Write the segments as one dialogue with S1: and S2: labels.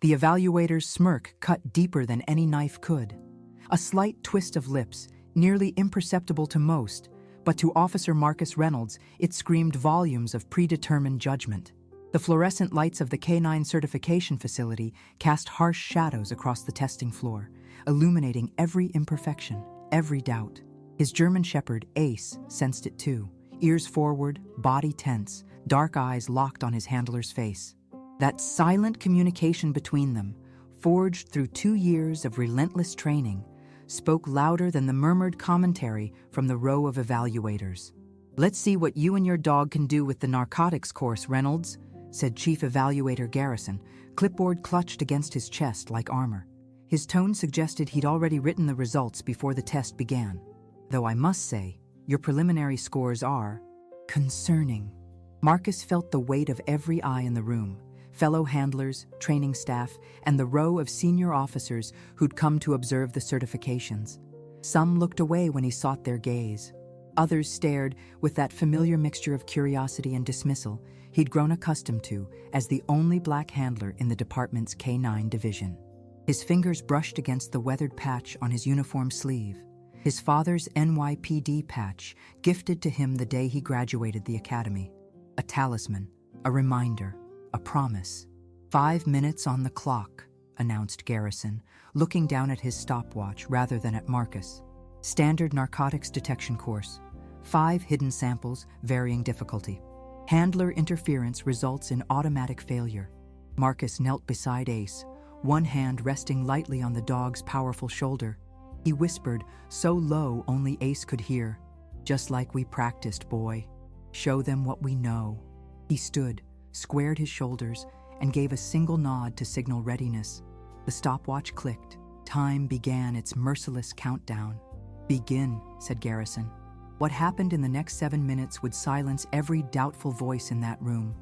S1: The evaluator's smirk cut deeper than any knife could. A slight twist of lips, nearly imperceptible to most, but to Officer Marcus Reynolds, it screamed volumes of predetermined judgment. The fluorescent lights of the K-9 certification facility cast harsh shadows across the testing floor, illuminating every imperfection, every doubt. His German shepherd, Ace, sensed it too. Ears forward, body tense, dark eyes locked on his handler's face. That silent communication between them, forged through 2 years of relentless training, spoke louder than the murmured commentary from the row of evaluators. "Let's see what you and your dog can do with the narcotics course, Reynolds," said Chief Evaluator Garrison, clipboard clutched against his chest like armor. His tone suggested he'd already written the results before the test began. "Though I must say, your preliminary scores are concerning." Marcus felt the weight of every eye in the room, fellow handlers, training staff, and the row of senior officers who'd come to observe the certifications. Some looked away when he sought their gaze. Others stared with that familiar mixture of curiosity and dismissal he'd grown accustomed to as the only black handler in the department's K-9 division. His fingers brushed against the weathered patch on his uniform sleeve, his father's NYPD patch gifted to him the day he graduated the academy. A talisman, a reminder, a promise. 5 minutes on the clock, announced Garrison, looking down at his stopwatch rather than at Marcus. Standard narcotics detection course. 5 hidden samples, varying difficulty. Handler interference results in automatic failure. Marcus knelt beside Ace, one hand resting lightly on the dog's powerful shoulder. He whispered, so low only Ace could hear, "Just like we practiced, boy. Show them what we know." He stood, squared his shoulders, and gave a single nod to signal readiness. The stopwatch clicked. Time began its merciless countdown. "Begin," said Garrison. What happened in the next 7 minutes would silence every doubtful voice in that room.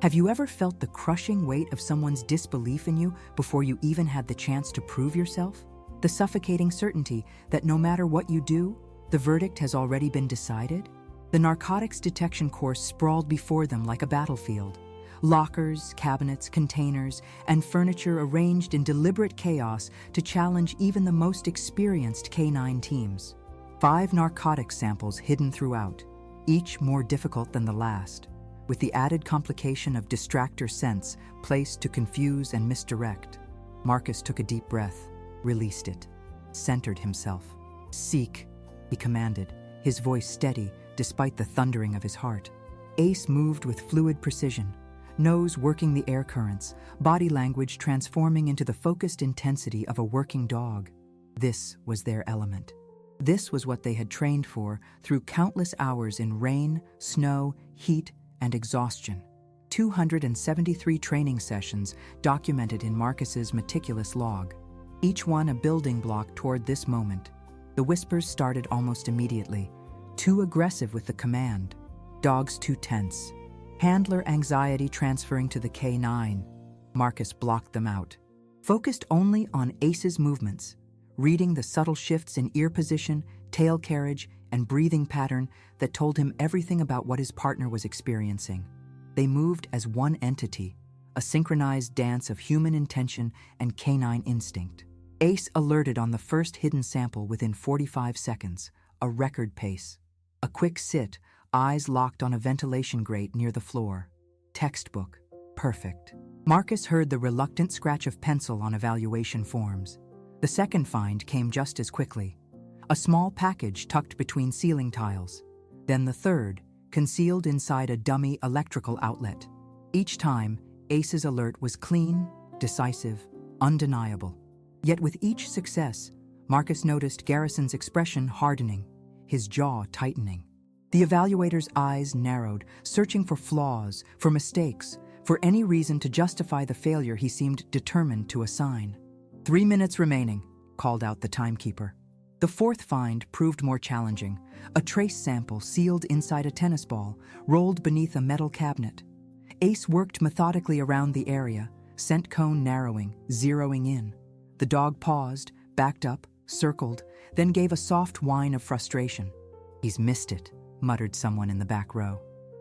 S1: Have you ever felt the crushing weight of someone's disbelief in you before you even had the chance to prove yourself? The suffocating certainty that no matter what you do, the verdict has already been decided? The narcotics detection course sprawled before them like a battlefield. Lockers, cabinets, containers, and furniture arranged in deliberate chaos to challenge even the most experienced K-9 teams. 5 narcotics samples hidden throughout, each more difficult than the last, with the added complication of distractor scents placed to confuse and misdirect. Marcus took a deep breath, released it, centered himself. "Seek," he commanded, his voice steady despite the thundering of his heart. Ace moved with fluid precision, nose working the air currents, body language transforming into the focused intensity of a working dog. This was their element. This was what they had trained for through countless hours in rain, snow, heat, and exhaustion. 273 training sessions documented in Marcus's meticulous log, each one a building block toward this moment. The whispers started almost immediately. Too aggressive with the command. Dogs too tense. Handler anxiety transferring to the K-9. Marcus blocked them out. Focused only on Ace's movements, reading the subtle shifts in ear position, tail carriage, and breathing pattern that told him everything about what his partner was experiencing. They moved as one entity, a synchronized dance of human intention and canine instinct. Ace alerted on the first hidden sample within 45 seconds, a record pace. A quick sit, eyes locked on a ventilation grate near the floor. Textbook. Perfect. Marcus heard the reluctant scratch of pencil on evaluation forms. The second find came just as quickly. A small package tucked between ceiling tiles. Then the third, concealed inside a dummy electrical outlet. Each time, Ace's alert was clean, decisive, undeniable. Yet with each success, Marcus noticed Garrison's expression hardening, his jaw tightening. The evaluator's eyes narrowed, searching for flaws, for mistakes, for any reason to justify the failure he seemed determined to assign. 3 minutes remaining, called out the timekeeper. The fourth find proved more challenging, a trace sample sealed inside a tennis ball, rolled beneath a metal cabinet. Ace worked methodically around the area, scent cone narrowing, zeroing in. The dog paused, backed up, circled, then gave a soft whine of frustration. "He's missed it," muttered someone in the back row.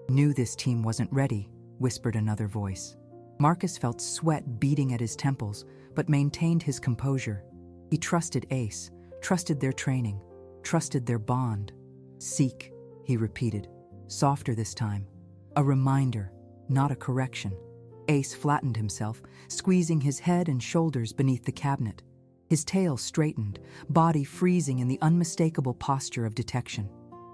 S1: "Knew this team wasn't ready," whispered another voice. Marcus felt sweat beating at his temples, but maintained his composure. He trusted Ace, trusted their training, trusted their bond. Seek, he repeated, softer this time. A reminder, not a correction. Ace flattened himself, squeezing his head and shoulders beneath the cabinet. His tail straightened, body freezing in the unmistakable posture of detection.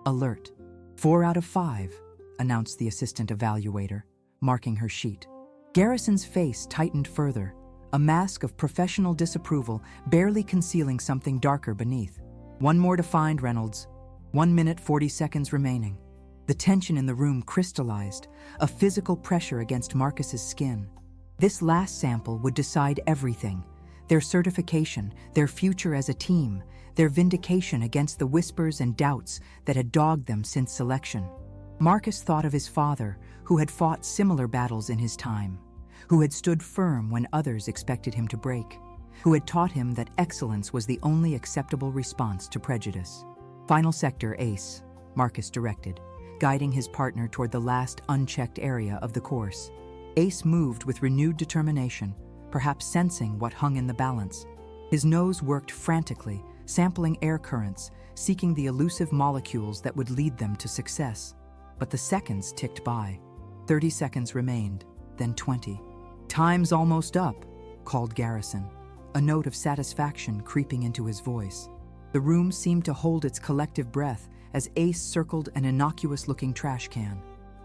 S1: Alert. 4 out of 5, announced the assistant evaluator, marking her sheet. Garrison's face tightened further, a mask of professional disapproval barely concealing something darker beneath. 1 more to find, Reynolds. 1 minute 40 seconds remaining. The tension in the room crystallized, a physical pressure against Marcus's skin. This last sample would decide everything: their certification, their future as a team, their vindication against the whispers and doubts that had dogged them since selection. Marcus thought of his father, who had fought similar battles in his time, who had stood firm when others expected him to break, who had taught him that excellence was the only acceptable response to prejudice. Final sector, Ace, Marcus directed, guiding his partner toward the last unchecked area of the course. Ace moved with renewed determination, perhaps sensing what hung in the balance. His nose worked frantically, sampling air currents, seeking the elusive molecules that would lead them to success. But the seconds ticked by. 30 seconds remained, then 20. "Time's almost up," called Garrison, a note of satisfaction creeping into his voice. The room seemed to hold its collective breath as Ace circled an innocuous-looking trash can.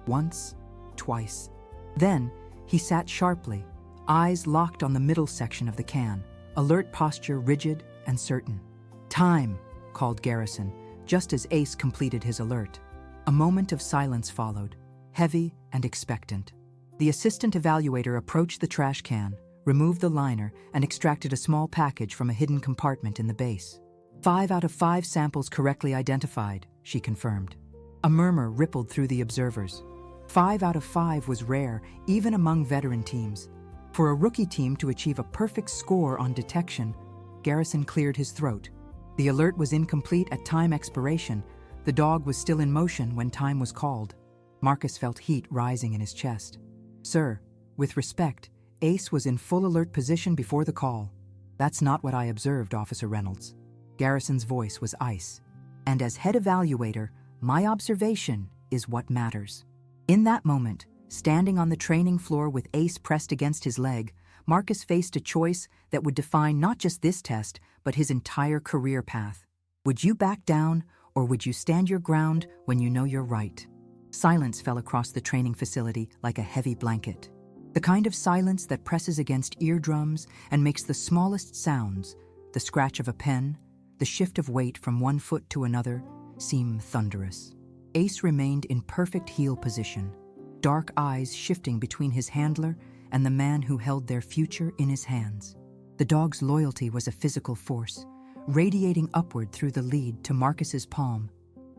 S1: Once, twice. Then, he sat sharply, eyes locked on the middle section of the can, alert posture rigid and certain. "Time," called Garrison, just as Ace completed his alert. A moment of silence followed, heavy and expectant. The assistant evaluator approached the trash can, removed the liner, and extracted a small package from a hidden compartment in the base. 5 out of 5 samples correctly identified, she confirmed. A murmur rippled through the observers. 5 out of 5 was rare, even among veteran teams. For a rookie team to achieve a perfect score on detection, Garrison cleared his throat. The alert was incomplete at time expiration. The dog was still in motion when time was called. Marcus felt heat rising in his chest. "Sir, with respect, Ace was in full alert position before the call." "That's not what I observed, Officer Reynolds." Garrison's voice was ice. "And as head evaluator, my observation is what matters." In that moment, standing on the training floor with Ace pressed against his leg, Marcus faced a choice that would define not just this test, but his entire career path. Would you back down, or would you stand your ground when you know you're right? Silence fell across the training facility like a heavy blanket. The kind of silence that presses against eardrums and makes the smallest sounds, the scratch of a pen, the shift of weight from one foot to another, seem thunderous. Ace remained in perfect heel position, dark eyes shifting between his handler and the man who held their future in his hands. The dog's loyalty was a physical force, radiating upward through the lead to Marcus's palm.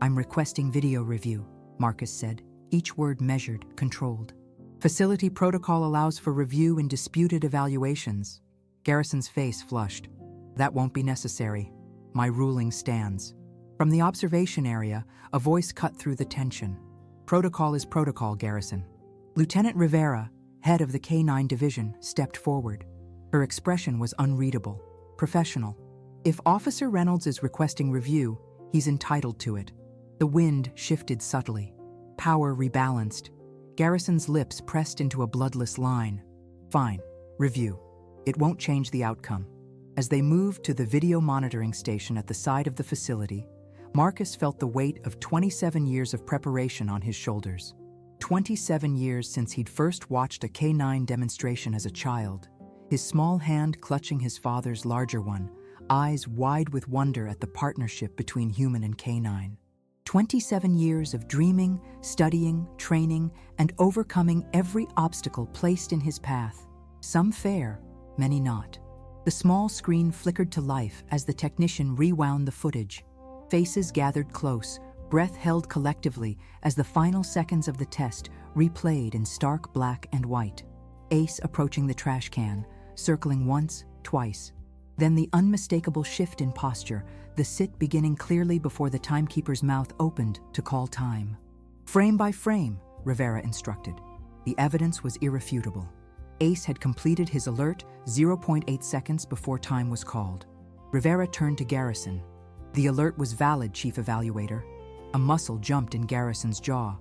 S1: "I'm requesting video review," Marcus said, each word measured, controlled. "Facility protocol allows for review in disputed evaluations." Garrison's face flushed. "That won't be necessary. My ruling stands." From the observation area, a voice cut through the tension. "Protocol is protocol, Garrison." Lieutenant Rivera, head of the K-9 division, stepped forward. Her expression was unreadable, professional. If Officer Reynolds is requesting review, he's entitled to it. The wind shifted subtly. Power rebalanced. Garrison's lips pressed into a bloodless line. "Fine, review. It won't change the outcome." As they moved to the video monitoring station at the side of the facility, Marcus felt the weight of 27 years of preparation on his shoulders. 27 years since he'd first watched a K-9 demonstration as a child, his small hand clutching his father's larger one, eyes wide with wonder at the partnership between human and K-9. 27 years of dreaming, studying, training, and overcoming every obstacle placed in his path. Some fair, many not. The small screen flickered to life as the technician rewound the footage. Faces gathered close, breath held collectively as the final seconds of the test replayed in stark black and white. Ace approaching the trash can, circling once, twice. Then the unmistakable shift in posture, the sit beginning clearly before the timekeeper's mouth opened to call time. "Frame by frame," Rivera instructed. The evidence was irrefutable. Ace had completed his alert 0.8 seconds before time was called. Rivera turned to Garrison. The alert was valid, Chief Evaluator. A muscle jumped in Garrison's jaw.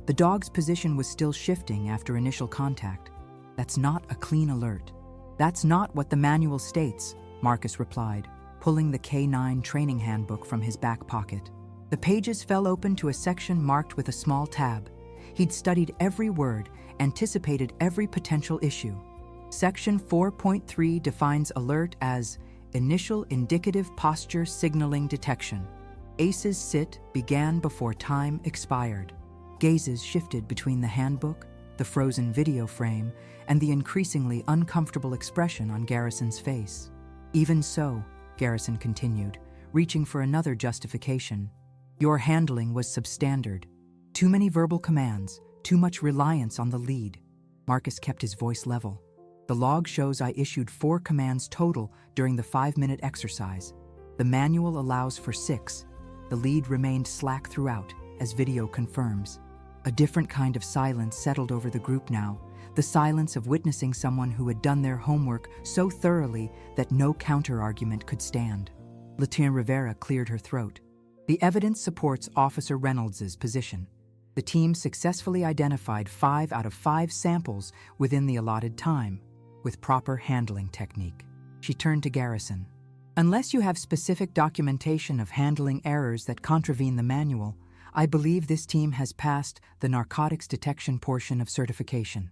S1: The dog's position was still shifting after initial contact. That's not a clean alert. That's not what the manual states, Marcus replied, pulling the K9 training handbook from his back pocket. The pages fell open to a section marked with a small tab. He'd studied every word, anticipated every potential issue. Section 4.3 defines alert as initial indicative posture signaling detection. Ace's sit began before time expired. Gazes shifted between the handbook, the frozen video frame, and the increasingly uncomfortable expression on Garrison's face. Even so, Garrison continued, reaching for another justification. Your handling was substandard. Too many verbal commands, too much reliance on the lead. Marcus kept his voice level. The log shows I issued 4 commands total during the 5-minute exercise. The manual allows for 6. The lead remained slack throughout, as video confirms. A different kind of silence settled over the group now, the silence of witnessing someone who had done their homework so thoroughly that no counter-argument could stand. Lieutenant Rivera cleared her throat. The evidence supports Officer Reynolds's position. The team successfully identified 5 out of 5 samples within the allotted time, with proper handling technique. She turned to Garrison. Unless you have specific documentation of handling errors that contravene the manual, I believe this team has passed the narcotics detection portion of certification.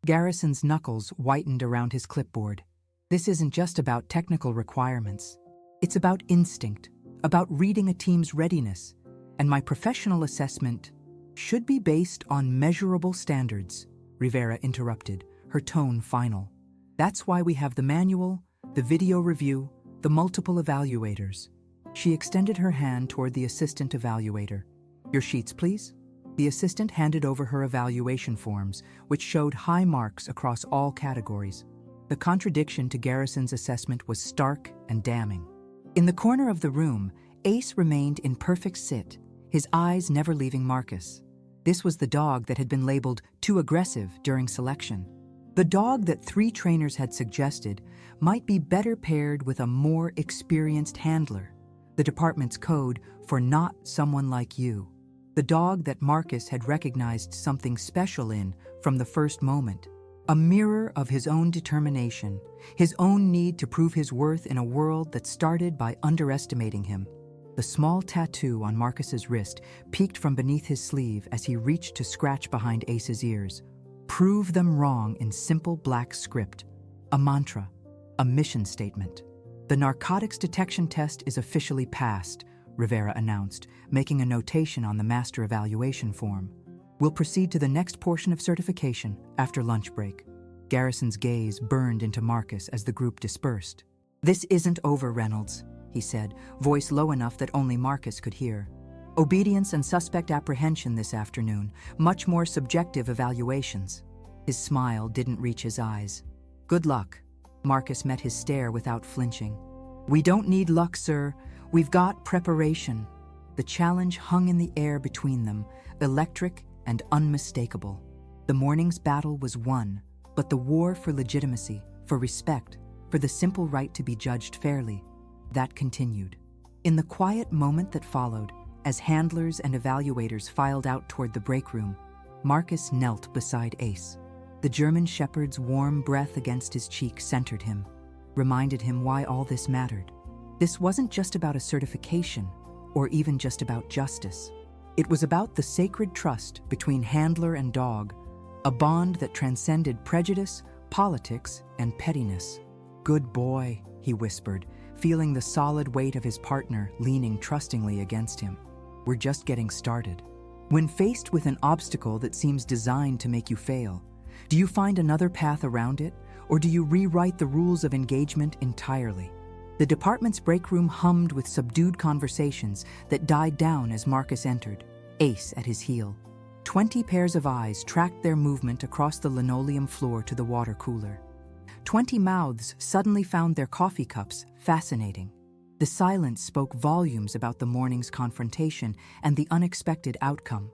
S1: Garrison's knuckles whitened around his clipboard. This isn't just about technical requirements. It's about instinct, about reading a team's readiness, and my professional assessment should be based on measurable standards, Rivera interrupted, her tone final. That's why we have the manual, the video review, the multiple evaluators. She extended her hand toward the assistant evaluator. Your sheets, please. The assistant handed over her evaluation forms, which showed high marks across all categories. The contradiction to Garrison's assessment was stark and damning. In the corner of the room, Ace remained in perfect sit, his eyes never leaving Marcus. This was the dog that had been labeled too aggressive during selection. The dog that 3 trainers had suggested might be better paired with a more experienced handler, the department's code for not someone like you. The dog that Marcus had recognized something special in from the first moment, a mirror of his own determination, his own need to prove his worth in a world that started by underestimating him. The small tattoo on Marcus's wrist peeked from beneath his sleeve as he reached to scratch behind Ace's ears. Prove them wrong in simple black script. A mantra, a mission statement. The narcotics detection test is officially passed, Rivera announced, making a notation on the master evaluation form. We'll proceed to the next portion of certification after lunch break. Garrison's gaze burned into Marcus as the group dispersed. This isn't over, Reynolds, he said, voice low enough that only Marcus could hear. Obedience and suspect apprehension this afternoon, much more subjective evaluations. His smile didn't reach his eyes. Good luck. Marcus met his stare without flinching. We don't need luck, sir. We've got preparation. The challenge hung in the air between them, electric and unmistakable. The morning's battle was won, but the war for legitimacy, for respect, for the simple right to be judged fairly, that continued. In the quiet moment that followed, as handlers and evaluators filed out toward the break room, Marcus knelt beside Ace. The German shepherd's warm breath against his cheek centered him, reminded him why all this mattered. This wasn't just about a certification, or even just about justice. It was about the sacred trust between handler and dog, a bond that transcended prejudice, politics, and pettiness. Good boy, he whispered, feeling the solid weight of his partner leaning trustingly against him. We're just getting started. When faced with an obstacle that seems designed to make you fail, do you find another path around it, or do you rewrite the rules of engagement entirely? The department's break room hummed with subdued conversations that died down as Marcus entered, Ace at his heel. 20 pairs of eyes tracked their movement across the linoleum floor to the water cooler. 20 mouths suddenly found their coffee cups fascinating. The silence spoke volumes about the morning's confrontation and the unexpected outcome.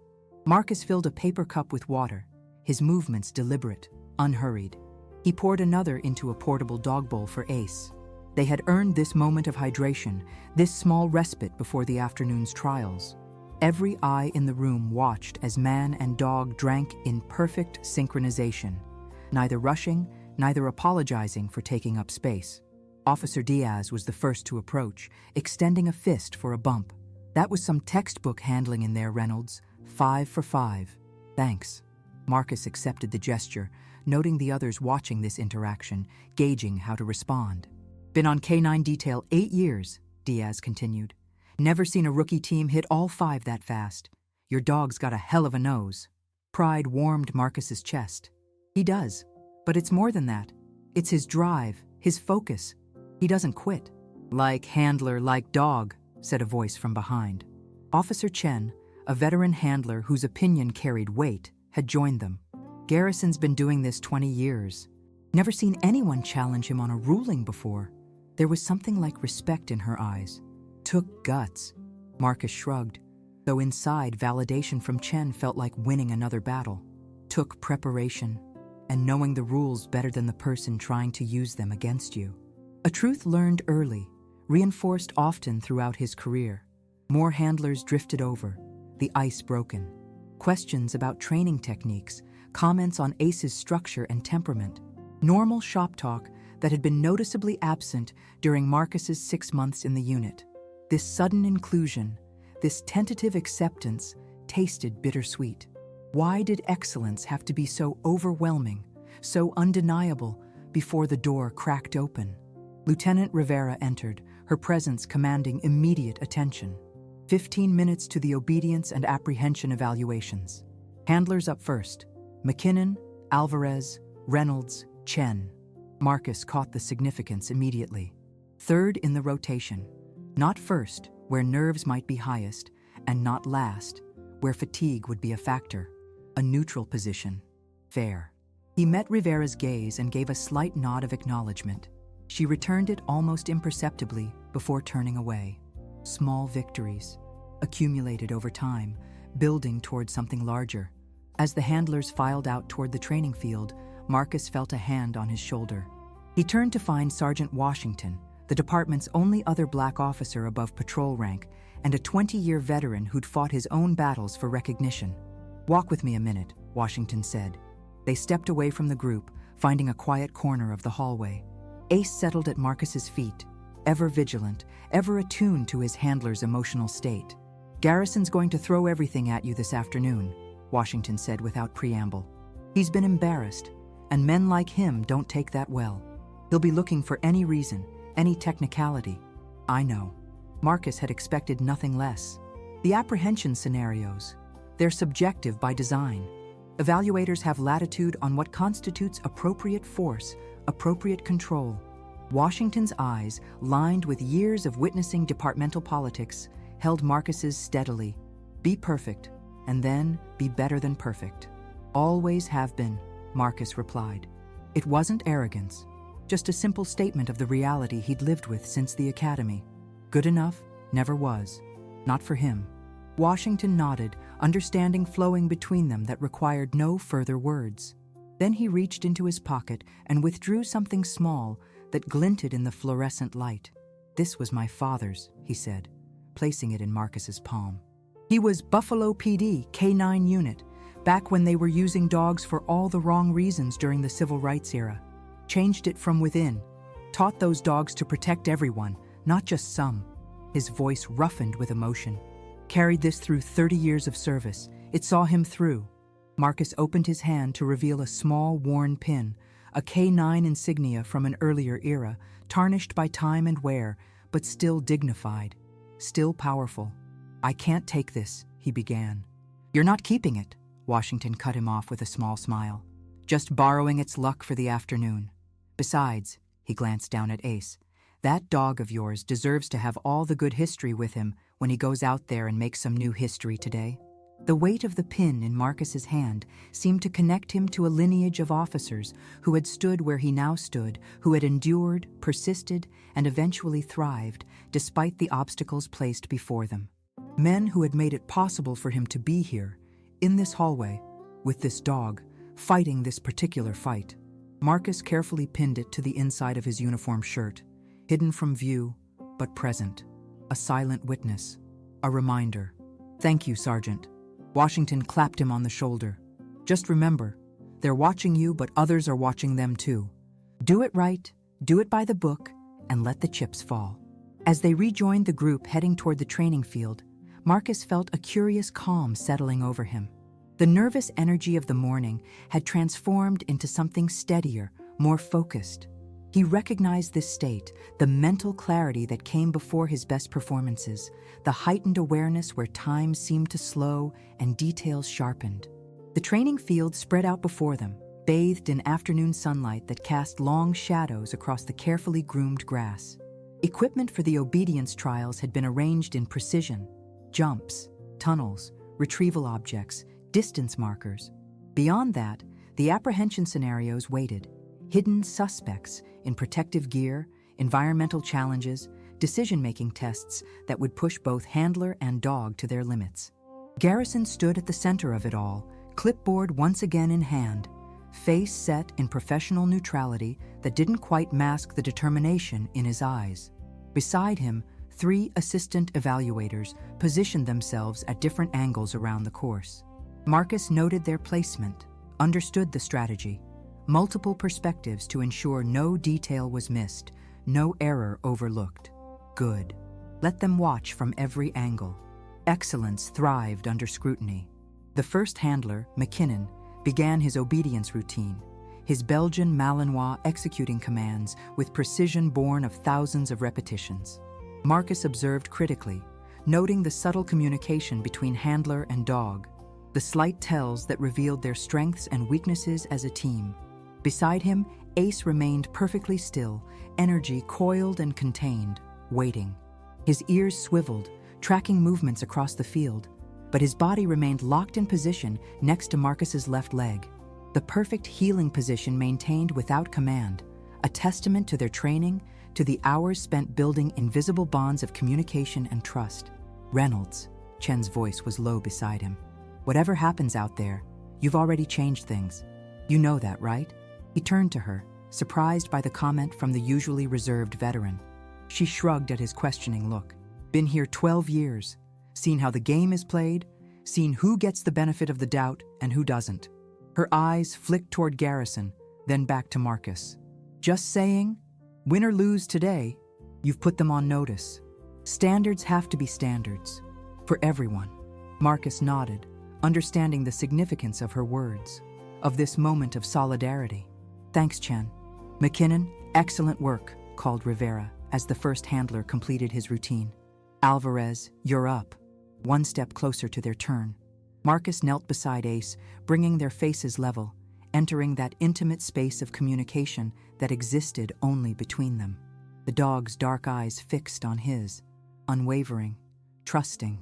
S1: Marcus filled a paper cup with water, his movements deliberate, unhurried. He poured another into a portable dog bowl for Ace. They had earned this moment of hydration, this small respite before the afternoon's trials. Every eye in the room watched as man and dog drank in perfect synchronization, neither rushing, neither apologizing for taking up space. Officer Diaz was the first to approach, extending a fist for a bump. That was some textbook handling in there, Reynolds. 5 for 5. Thanks. Marcus accepted the gesture, noting the others watching this interaction, gauging how to respond. Been on K9 detail 8 years, Diaz continued. Never seen a rookie team hit all 5 that fast. Your dog's got a hell of a nose. Pride warmed Marcus's chest. He does, but it's more than that. It's his drive, his focus. He doesn't quit. Like handler, like dog, said a voice from behind. Officer Chen, a veteran handler whose opinion carried weight, had joined them. Garrison's been doing this 20 years. Never seen anyone challenge him on a ruling before. There was something like respect in her eyes. Took guts. Marcus shrugged, though inside validation from Chen felt like winning another battle. Took preparation, and knowing the rules better than the person trying to use them against you. A truth learned early, reinforced often throughout his career. More handlers drifted over, the ice broken. Questions about training techniques, comments on Ace's structure and temperament. Normal shop talk that had been noticeably absent during Marcus's 6 months in the unit. This sudden inclusion, this tentative acceptance, tasted bittersweet. Why did excellence have to be so overwhelming, so undeniable, before the door cracked open? Lieutenant Rivera entered, her presence commanding immediate attention. 15 minutes to the obedience and apprehension evaluations. Handlers up first. McKinnon, Alvarez, Reynolds, Chen. Marcus caught the significance immediately. Third in the rotation. Not first, where nerves might be highest, and not last, where fatigue would be a factor. A neutral position. Fair. He met Rivera's gaze and gave a slight nod of acknowledgement. She returned it almost imperceptibly before turning away. Small victories, accumulated over time, building toward something larger. As the handlers filed out toward the training field, Marcus felt a hand on his shoulder. He turned to find Sergeant Washington, the department's only other black officer above patrol rank, and a 20-year veteran who'd fought his own battles for recognition. "Walk with me a minute," Washington said. They stepped away from the group, finding a quiet corner of the hallway. Ace settled at Marcus's feet, ever vigilant, ever attuned to his handler's emotional state. "Garrison's going to throw everything at you this afternoon," Washington said without preamble. "He's been embarrassed, and men like him don't take that well. He'll be looking for any reason, any technicality." I know. Marcus had expected nothing less. The apprehension scenarios, they're subjective by design. Evaluators have latitude on what constitutes appropriate force, appropriate control. Washington's eyes, lined with years of witnessing departmental politics, held Marcus's steadily. Be perfect, and then be better than perfect. Always have been, Marcus replied. It wasn't arrogance, just a simple statement of the reality he'd lived with since the academy. Good enough never was. Not for him. Washington nodded, understanding flowing between them that required no further words. Then he reached into his pocket and withdrew something small that glinted in the fluorescent light. "This was my father's," he said, placing it in Marcus's palm. He was Buffalo PD, K9 unit, back when they were using dogs for all the wrong reasons during the civil rights era. Changed it from within. Taught those dogs to protect everyone, not just some. His voice roughened with emotion. Carried this through 30 years of service. It saw him through. Marcus opened his hand to reveal a small, worn pin, a K9 insignia from an earlier era, tarnished by time and wear, but still dignified, still powerful. "I can't take this," he began. "You're not keeping it," Washington cut him off with a small smile. "Just borrowing its luck for the afternoon. Besides," he glanced down at Ace, "that dog of yours deserves to have all the good history with him when he goes out there and makes some new history today." The weight of the pin in Marcus's hand seemed to connect him to a lineage of officers who had stood where he now stood, who had endured, persisted, and eventually thrived, despite the obstacles placed before them. Men who had made it possible for him to be here, in this hallway, with this dog, fighting this particular fight. Marcus carefully pinned it to the inside of his uniform shirt, hidden from view, but present. A silent witness. A reminder. "Thank you, Sergeant." Washington clapped him on the shoulder. "Just remember, they're watching you, but others are watching them too. Do it right, do it by the book, and let the chips fall." As they rejoined the group heading toward the training field, Marcus felt a curious calm settling over him. The nervous energy of the morning had transformed into something steadier, more focused. He recognized this state, the mental clarity that came before his best performances, the heightened awareness where time seemed to slow and details sharpened. The training field spread out before them, bathed in afternoon sunlight that cast long shadows across the carefully groomed grass. Equipment for the obedience trials had been arranged in precision: jumps, tunnels, retrieval objects, distance markers. Beyond that, the apprehension scenarios waited: hidden suspects in protective gear, environmental challenges, decision-making tests that would push both handler and dog to their limits. Garrison stood at the center of it all, clipboard once again in hand, face set in professional neutrality that didn't quite mask the determination in his eyes. Beside him, 3 assistant evaluators positioned themselves at different angles around the course. Marcus noted their placement, understood the strategy: multiple perspectives to ensure no detail was missed, no error overlooked. Good. Let them watch from every angle. Excellence thrived under scrutiny. The first handler, McKinnon, began his obedience routine, his Belgian Malinois executing commands with precision born of thousands of repetitions. Marcus observed critically, noting the subtle communication between handler and dog, the slight tells that revealed their strengths and weaknesses as a team. Beside him, Ace remained perfectly still, energy coiled and contained, waiting. His ears swiveled, tracking movements across the field, but his body remained locked in position next to Marcus's left leg. The perfect healing position maintained without command, a testament to their training, to the hours spent building invisible bonds of communication and trust. "Reynolds," Chen's voice was low beside him. "Whatever happens out there, you've already changed things. You know that, right?" He turned to her, surprised by the comment from the usually reserved veteran. She shrugged at his questioning look. "Been here 12 years, seen how the game is played, seen who gets the benefit of the doubt and who doesn't." Her eyes flicked toward Garrison, then back to Marcus. "Just saying, win or lose today, you've put them on notice. Standards have to be standards. For everyone." Marcus nodded, understanding the significance of her words, of this moment of solidarity. "Thanks, Chen." "McKinnon, excellent work," called Rivera as the first handler completed his routine. "Alvarez, you're up." One step closer to their turn. Marcus knelt beside Ace, bringing their faces level, entering that intimate space of communication that existed only between them. The dog's dark eyes fixed on his, unwavering, trusting,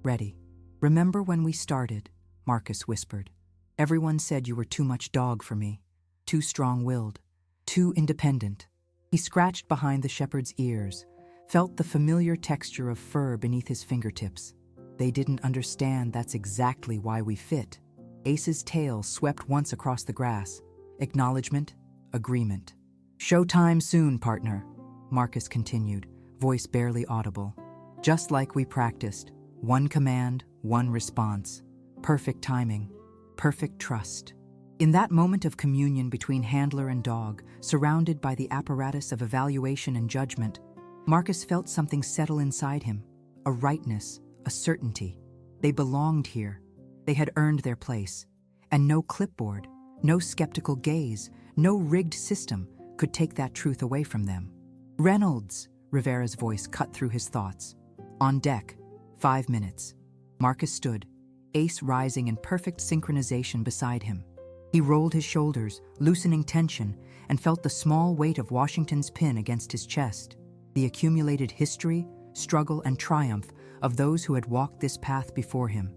S1: ready. "Remember when we started?" Marcus whispered. "Everyone said you were too much dog for me, too strong-willed, too independent." He scratched behind the shepherd's ears, felt the familiar texture of fur beneath his fingertips. "They didn't understand that's exactly why we fit." Ace's tail swept once across the grass. Acknowledgement, agreement. "Showtime soon, partner," Marcus continued, voice barely audible. "Just like we practiced. One command, one response. Perfect timing, perfect trust." In that moment of communion between handler and dog, surrounded by the apparatus of evaluation and judgment, Marcus felt something settle inside him, a rightness, a certainty. They belonged here. They had earned their place. And no clipboard, no skeptical gaze, no rigged system could take that truth away from them. "Reynolds," Rivera's voice cut through his thoughts. "On deck, 5 minutes." Marcus stood, Ace rising in perfect synchronization beside him. He rolled his shoulders, loosening tension, and felt the small weight of Washington's pin against his chest, the accumulated history, struggle, and triumph of those who had walked this path before him.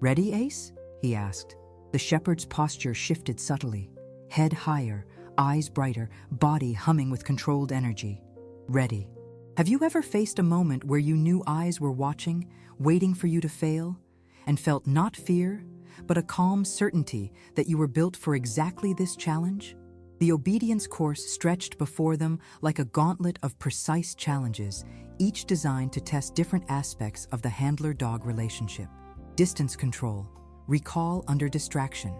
S1: "Ready, Ace?" he asked. The shepherd's posture shifted subtly, head higher, eyes brighter, body humming with controlled energy. "Ready." Have you ever faced a moment where you knew eyes were watching, waiting for you to fail, and felt not fear, but a calm certainty that you were built for exactly this challenge? The obedience course stretched before them like a gauntlet of precise challenges, each designed to test different aspects of the handler-dog relationship. Distance control, recall under distraction,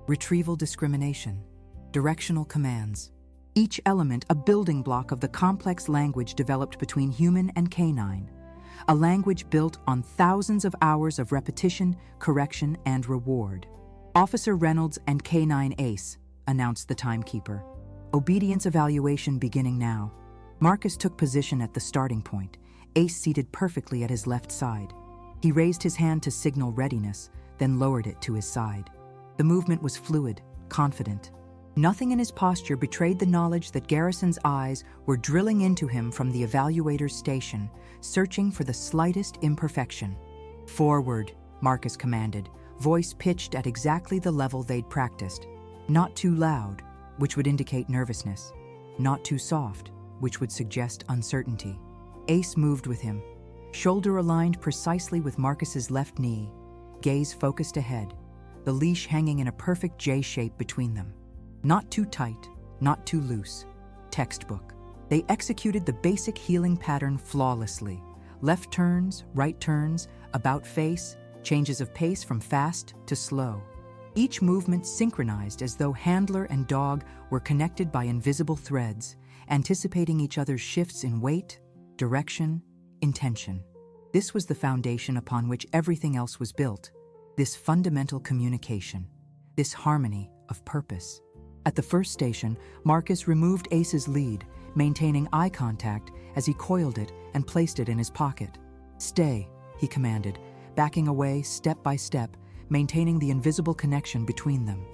S1: retrieval discrimination, directional commands. Each element a building block of the complex language developed between human and canine, a language built on thousands of hours of repetition, correction, and reward. Officer Reynolds and Canine Ace, announced the timekeeper. Obedience evaluation beginning now. Marcus took position at the starting point, Ace seated perfectly at his left side. He raised his hand to signal readiness, then lowered it to his side. The movement was fluid, confident. Nothing in his posture betrayed the knowledge that Garrison's eyes were drilling into him from the evaluator's station, searching for the slightest imperfection. "Forward," Marcus commanded, voice pitched at exactly the level they'd practiced. Not too loud, which would indicate nervousness. Not too soft, which would suggest uncertainty. Ace moved with him, shoulder aligned precisely with Marcus's left knee, gaze focused ahead, the leash hanging in a perfect J shape between them. Not too tight, not too loose. Textbook. They executed the basic heeling pattern flawlessly. Left turns, right turns, about face, changes of pace from fast to slow. Each movement synchronized as though handler and dog were connected by invisible threads, anticipating each other's shifts in weight, direction, intention. This was the foundation upon which everything else was built, this fundamental communication, this harmony of purpose. At the first station, Marcus removed Ace's lead, maintaining eye contact as he coiled it and placed it in his pocket. "Stay," he commanded, backing away step by step, maintaining the invisible connection between them.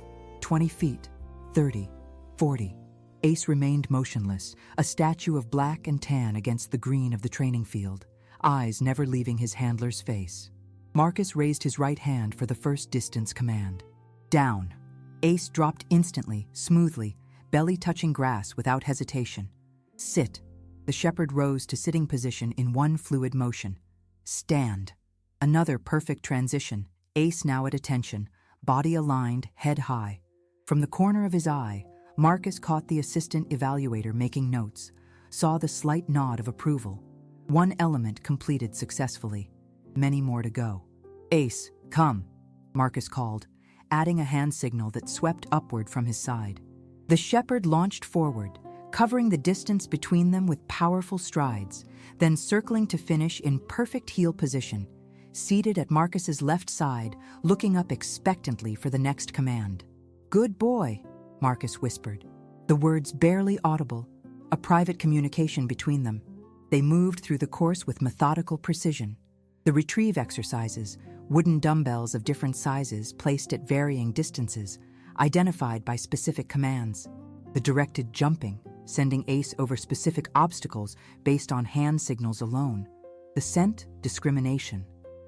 S1: 20 feet, 30, 40. Ace remained motionless, a statue of black and tan against the green of the training field, eyes never leaving his handler's face. Marcus raised his right hand for the first distance command. "Down." Ace dropped instantly, smoothly, belly touching grass without hesitation. "Sit." The shepherd rose to sitting position in one fluid motion. "Stand." Another perfect transition, Ace now at attention, body aligned, head high. From the corner of his eye, Marcus caught the assistant evaluator making notes, saw the slight nod of approval. One element completed successfully. Many more to go. "Ace, come," Marcus called, adding a hand signal that swept upward from his side. The shepherd launched forward, covering the distance between them with powerful strides, then circling to finish in perfect heel position, seated at Marcus's left side, looking up expectantly for the next command. "Good boy," Marcus whispered, the words barely audible, a private communication between them. They moved through the course with methodical precision. The retrieve exercises, wooden dumbbells of different sizes placed at varying distances, identified by specific commands. The directed jumping, sending Ace over specific obstacles based on hand signals alone. The scent discrimination,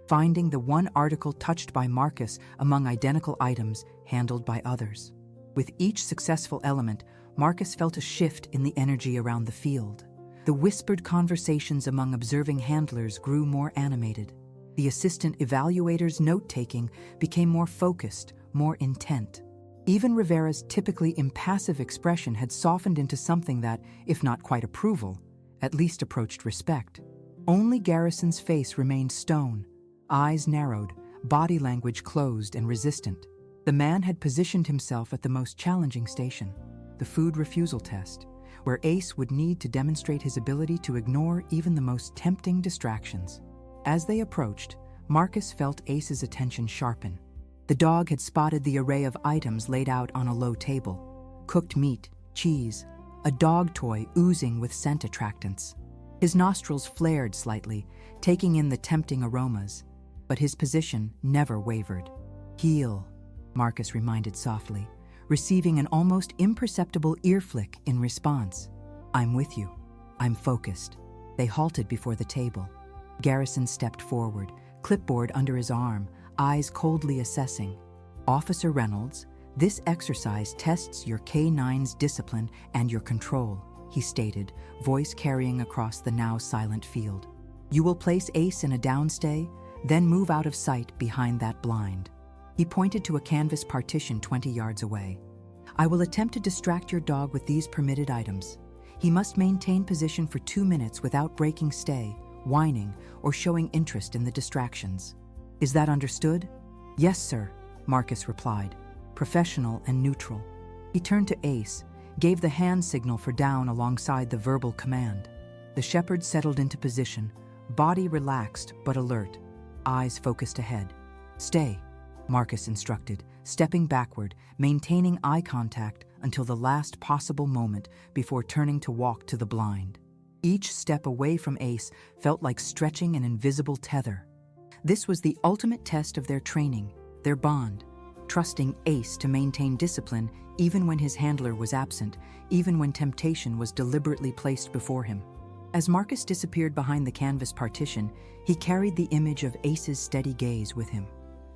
S1: finding the one article touched by Marcus among identical items handled by others. With each successful element, Marcus felt a shift in the energy around the field. The whispered conversations among observing handlers grew more animated. The assistant evaluator's note-taking became more focused, more intent. Even Rivera's typically impassive expression had softened into something that, if not quite approval, at least approached respect. Only Garrison's face remained stone, eyes narrowed, body language closed and resistant. The man had positioned himself at the most challenging station, the food refusal test, where Ace would need to demonstrate his ability to ignore even the most tempting distractions. As they approached, Marcus felt Ace's attention sharpen. The dog had spotted the array of items laid out on a low table: cooked meat, cheese, a dog toy oozing with scent attractants. His nostrils flared slightly, taking in the tempting aromas, but his position never wavered. "Heel," Marcus reminded softly, receiving an almost imperceptible ear flick in response. "I'm with you. I'm focused." They halted before the table. Garrison stepped forward, clipboard under his arm, eyes coldly assessing. "Officer Reynolds, this exercise tests your K9's discipline and your control," he stated, voice carrying across the now silent field. "You will place Ace in a downstay, then move out of sight behind that blind." He pointed to a canvas partition 20 yards away. I will attempt to distract your dog with these permitted items. He must maintain position for 2 minutes without breaking stay, whining, or showing interest in the distractions. Is that understood? Yes, sir, Marcus replied, professional and neutral. He turned to Ace, gave the hand signal for down alongside the verbal command. The shepherd settled into position, body relaxed but alert, eyes focused ahead. Stay, Marcus instructed, stepping backward, maintaining eye contact until the last possible moment before turning to walk to the blind. Each step away from Ace felt like stretching an invisible tether. This was the ultimate test of their training, their bond, trusting Ace to maintain discipline even when his handler was absent, even when temptation was deliberately placed before him. As Marcus disappeared behind the canvas partition, he carried the image of Ace's steady gaze with him,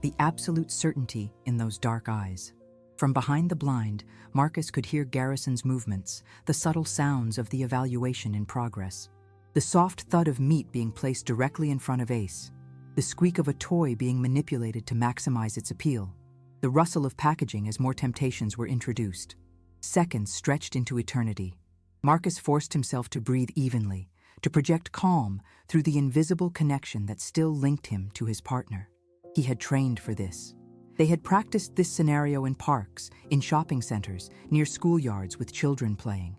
S1: the absolute certainty in those dark eyes. From behind the blind, Marcus could hear Garrison's movements, the subtle sounds of the evaluation in progress. The soft thud of meat being placed directly in front of Ace, the squeak of a toy being manipulated to maximize its appeal, the rustle of packaging as more temptations were introduced. Seconds stretched into eternity. Marcus forced himself to breathe evenly, to project calm through the invisible connection that still linked him to his partner. He had trained for this. They had practiced this scenario in parks, in shopping centers, near schoolyards with children playing.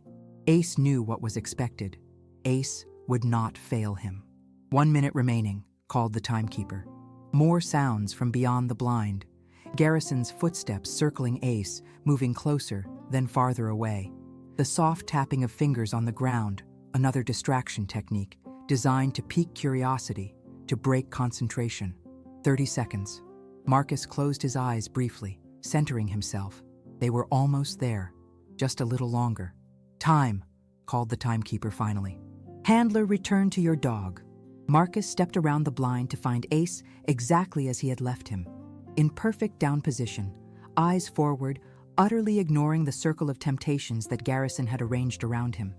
S1: Ace knew what was expected. Ace would not fail him. 1 minute remaining, called the timekeeper. More sounds from beyond the blind. Garrison's footsteps circling Ace, moving closer, then farther away. The soft tapping of fingers on the ground, another distraction technique, designed to pique curiosity, to break concentration. 30 seconds. Marcus closed his eyes briefly, centering himself. They were almost there, just a little longer. Time, called the timekeeper finally. Handler, return to your dog. Marcus stepped around the blind to find Ace exactly as he had left him. In perfect down position, eyes forward, utterly ignoring the circle of temptations that Garrison had arranged around him.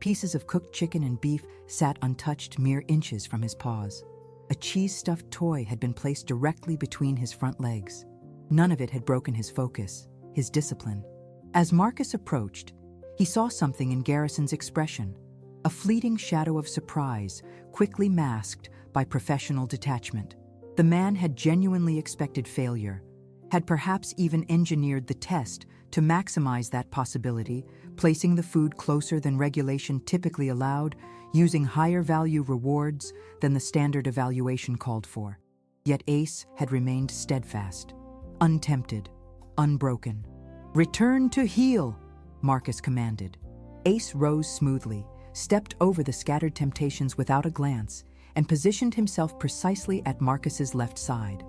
S1: Pieces of cooked chicken and beef sat untouched mere inches from his paws. A cheese-stuffed toy had been placed directly between his front legs. None of it had broken his focus, his discipline. As Marcus approached, he saw something in Garrison's expression, a fleeting shadow of surprise, quickly masked by professional detachment. The man had genuinely expected failure, had perhaps even engineered the test to maximize that possibility, placing the food closer than regulation typically allowed, using higher value rewards than the standard evaluation called for. Yet Ace had remained steadfast, untempted, unbroken. Return to heel, Marcus commanded. Ace rose smoothly, stepped over the scattered temptations without a glance, and positioned himself precisely at Marcus's left side.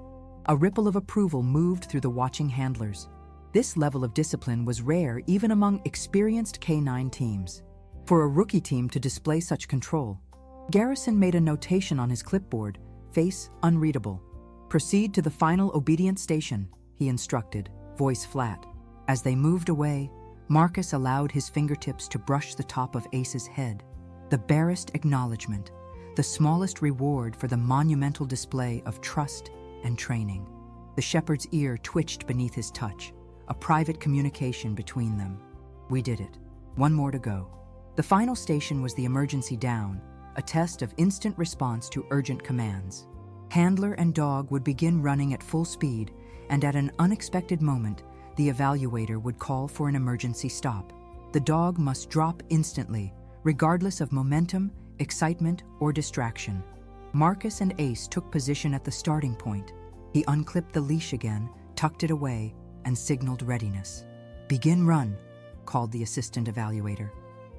S1: A ripple of approval moved through the watching handlers. This level of discipline was rare even among experienced K9 teams. For a rookie team to display such control, Garrison made a notation on his clipboard, face unreadable. Proceed to the final obedience station, he instructed, voice flat. As they moved away, Marcus allowed his fingertips to brush the top of Ace's head. The barest acknowledgement, the smallest reward for the monumental display of trust and training. The shepherd's ear twitched beneath his touch, a private communication between them. We did it. One more to go. The final station was the emergency down, a test of instant response to urgent commands. Handler and dog would begin running at full speed, and at an unexpected moment, the evaluator would call for an emergency stop. The dog must drop instantly, regardless of momentum, excitement, or distraction. Marcus and Ace took position at the starting point. He unclipped the leash again, tucked it away, and signaled readiness. Begin run, called the assistant evaluator.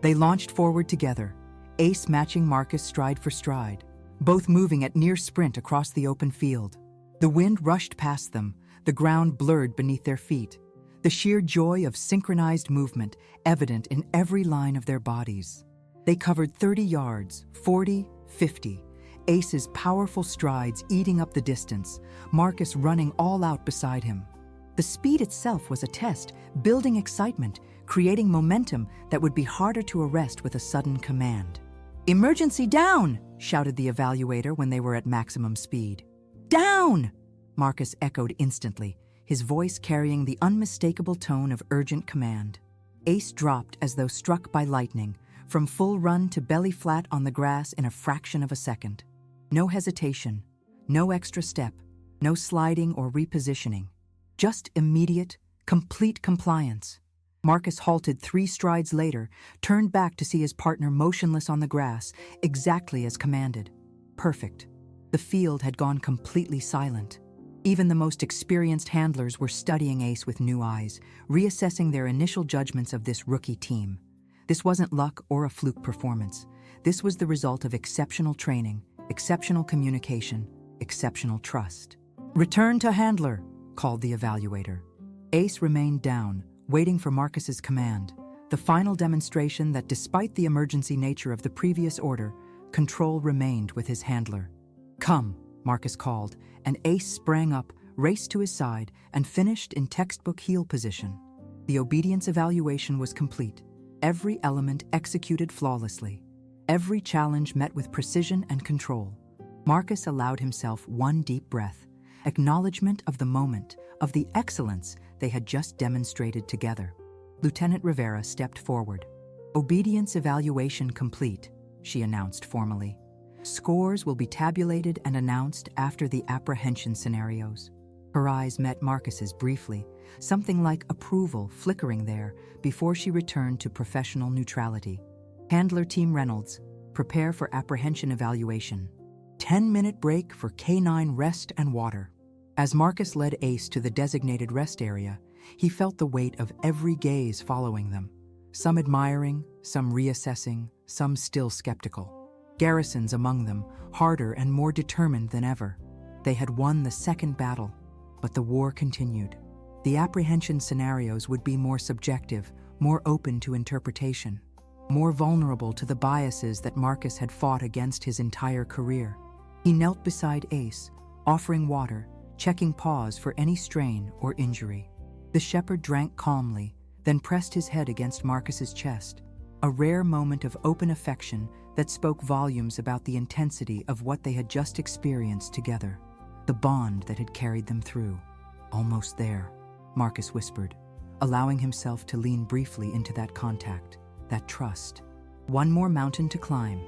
S1: They launched forward together, Ace matching Marcus stride for stride, both moving at near sprint across the open field. The wind rushed past them, the ground blurred beneath their feet, the sheer joy of synchronized movement evident in every line of their bodies. They covered 30 yards, 40, 50, Ace's powerful strides eating up the distance, Marcus running all out beside him. The speed itself was a test, building excitement, creating momentum that would be harder to arrest with a sudden command. Emergency down, shouted the evaluator when they were at maximum speed. Down, Marcus echoed instantly, his voice carrying the unmistakable tone of urgent command. Ace dropped as though struck by lightning, from full run to belly flat on the grass in a fraction of a second. No hesitation, no extra step, no sliding or repositioning. Just immediate, complete compliance. Marcus halted 3 strides later, turned back to see his partner motionless on the grass, exactly as commanded. Perfect. The field had gone completely silent. Even the most experienced handlers were studying Ace with new eyes, reassessing their initial judgments of this rookie team. This wasn't luck or a fluke performance. This was the result of exceptional training, exceptional communication, exceptional trust. "Return to handler," called the evaluator. Ace remained down, waiting for Marcus's command, the final demonstration that despite the emergency nature of the previous order, control remained with his handler. "Come," Marcus called, and Ace sprang up, raced to his side, and finished in textbook heel position. The obedience evaluation was complete, every element executed flawlessly, every challenge met with precision and control. Marcus allowed himself one deep breath, acknowledgement of the moment, of the excellence they had just demonstrated together. Lieutenant Rivera stepped forward. "Obedience evaluation complete," she announced formally. "Scores will be tabulated and announced after the apprehension scenarios." Her eyes met Marcus's briefly, something like approval flickering there before she returned to professional neutrality. "Handler Team Reynolds, prepare for apprehension evaluation. 10-minute break for K9 rest and water." As Marcus led Ace to the designated rest area, he felt the weight of every gaze following them, some admiring, some reassessing, some still skeptical. Garrisons among them, harder and more determined than ever. They had won the second battle, but the war continued. The apprehension scenarios would be more subjective, more open to interpretation, more vulnerable to the biases that Marcus had fought against his entire career. He knelt beside Ace, offering water, checking pause for any strain or injury. The shepherd drank calmly, then pressed his head against Marcus's chest, a rare moment of open affection that spoke volumes about the intensity of what they had just experienced together, the bond that had carried them through. "Almost there," Marcus whispered, allowing himself to lean briefly into that contact, that trust. "One more mountain to climb.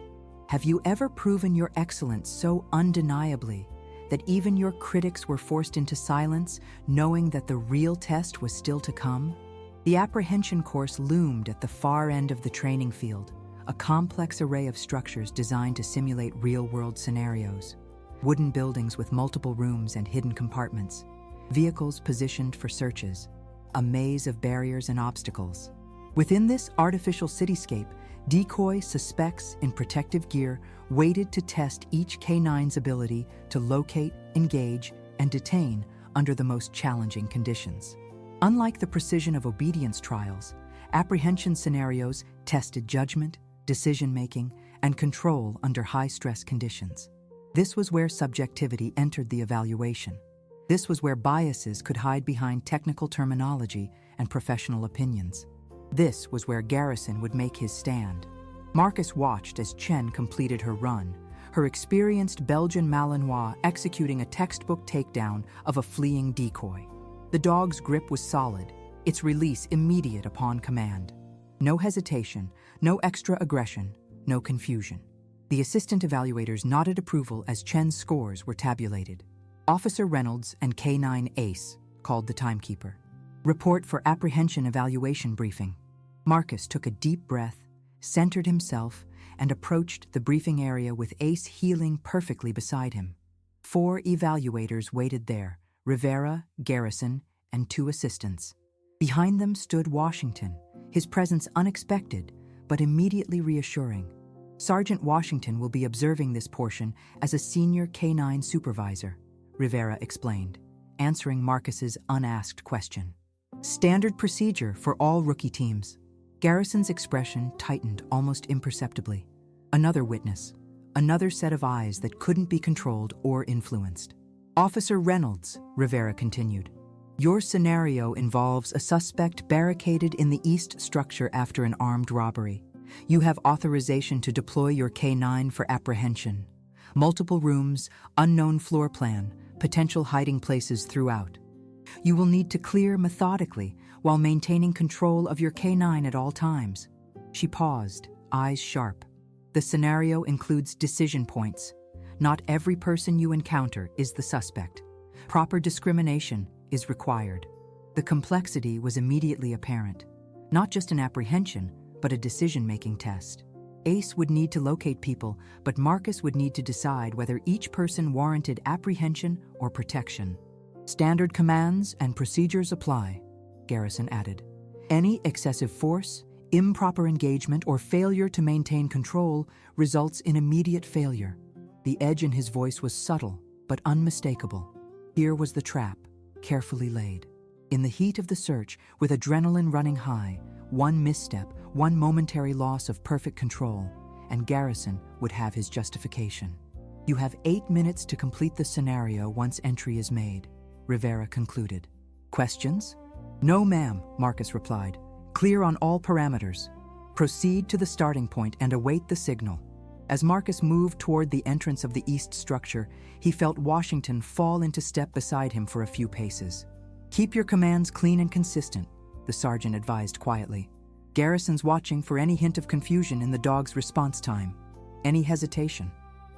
S1: Have you ever proven your excellence so undeniably that even your critics were forced into silence, knowing that the real test was still to come?" The apprehension course loomed at the far end of the training field, a complex array of structures designed to simulate real-world scenarios. Wooden buildings with multiple rooms and hidden compartments, vehicles positioned for searches, a maze of barriers and obstacles. Within this artificial cityscape, decoy suspects in protective gear waited to test each K9's ability to locate, engage, and detain under the most challenging conditions. Unlike the precision of obedience trials, apprehension scenarios tested judgment, decision-making, and control under high-stress conditions. This was where subjectivity entered the evaluation. This was where biases could hide behind technical terminology and professional opinions. This was where Garrison would make his stand. Marcus watched as Chen completed her run, her experienced Belgian Malinois executing a textbook takedown of a fleeing decoy. The dog's grip was solid, its release immediate upon command. No hesitation, no extra aggression, no confusion. The assistant evaluators nodded approval as Chen's scores were tabulated. "Officer Reynolds and K9 Ace," called the timekeeper. "Report for apprehension evaluation briefing." Marcus took a deep breath, centered himself, and approached the briefing area with Ace heeling perfectly beside him. 4 evaluators waited there, Rivera, Garrison, and 2 assistants. Behind them stood Washington, his presence unexpected, but immediately reassuring. "Sergeant Washington will be observing this portion as a senior K9 supervisor," Rivera explained, answering Marcus's unasked question. "Standard procedure for all rookie teams." Garrison's expression tightened almost imperceptibly. Another witness, another set of eyes that couldn't be controlled or influenced. "Officer Reynolds," Rivera continued, "your scenario involves a suspect barricaded in the east structure after an armed robbery. You have authorization to deploy your K9 for apprehension. Multiple rooms, unknown floor plan, potential hiding places throughout. You will need to clear methodically while maintaining control of your canine at all times. She paused, eyes sharp. The scenario includes decision points. Not every person you encounter is the suspect. Proper discrimination is required. The complexity was immediately apparent. Not just an apprehension, but a decision-making test. Ace would need to locate people, but Marcus would need to decide whether each person warranted apprehension or protection. Standard commands and procedures apply, Garrison added. Any excessive force, improper engagement, or failure to maintain control results in immediate failure. The edge in his voice was subtle, but unmistakable. Here was the trap, carefully laid. In the heat of the search, with adrenaline running high, one misstep, one momentary loss of perfect control, and Garrison would have his justification. You have 8 minutes to complete the scenario once entry is made, Rivera concluded. Questions? No, ma'am, Marcus replied. Clear on all parameters. Proceed to the starting point and await the signal. As Marcus moved toward the entrance of the east structure, he felt Washington fall into step beside him for a few paces. Keep your commands clean and consistent, the sergeant advised quietly. Garrison's watching for any hint of confusion in the dog's response time. Any hesitation?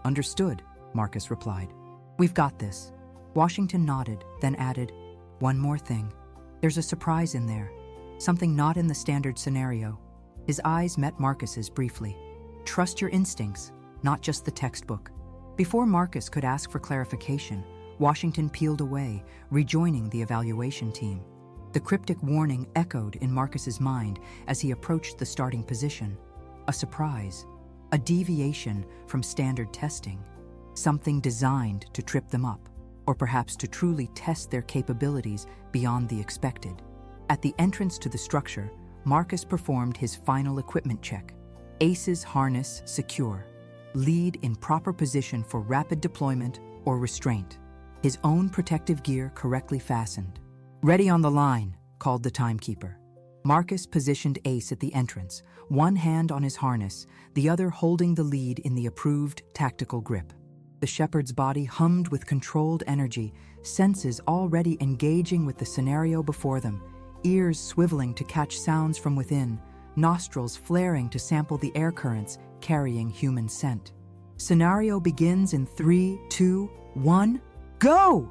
S1: Understood, Marcus replied. We've got this. Washington nodded, then added, one more thing. There's a surprise in there. Something not in the standard scenario. His eyes met Marcus's briefly. Trust your instincts, not just the textbook. Before Marcus could ask for clarification, Washington peeled away, rejoining the evaluation team. The cryptic warning echoed in Marcus's mind as he approached the starting position. A surprise, a deviation from standard testing, something designed to trip them up, or perhaps to truly test their capabilities beyond the expected. At the entrance to the structure, Marcus performed his final equipment check. Ace's harness secure. Lead in proper position for rapid deployment or restraint. His own protective gear correctly fastened. Ready on the line, called the timekeeper. Marcus positioned Ace at the entrance, one hand on his harness, the other holding the lead in the approved tactical grip. The shepherd's body hummed with controlled energy, senses already engaging with the scenario before them, ears swiveling to catch sounds from within, nostrils flaring to sample the air currents carrying human scent. Scenario begins in 3, 2, 1, go!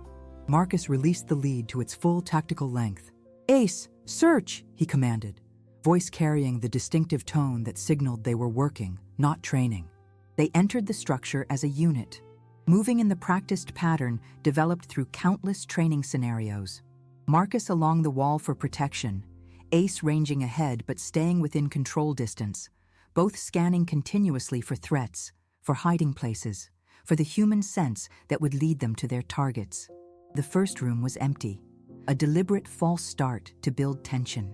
S1: Marcus released the lead to its full tactical length. Ace, search, he commanded, voice carrying the distinctive tone that signaled they were working, not training. They entered the structure as a unit, moving in the practiced pattern developed through countless training scenarios. Marcus along the wall for protection, Ace ranging ahead but staying within control distance, both scanning continuously for threats, for hiding places, for the human sense that would lead them to their targets. The first room was empty, a deliberate false start to build tension.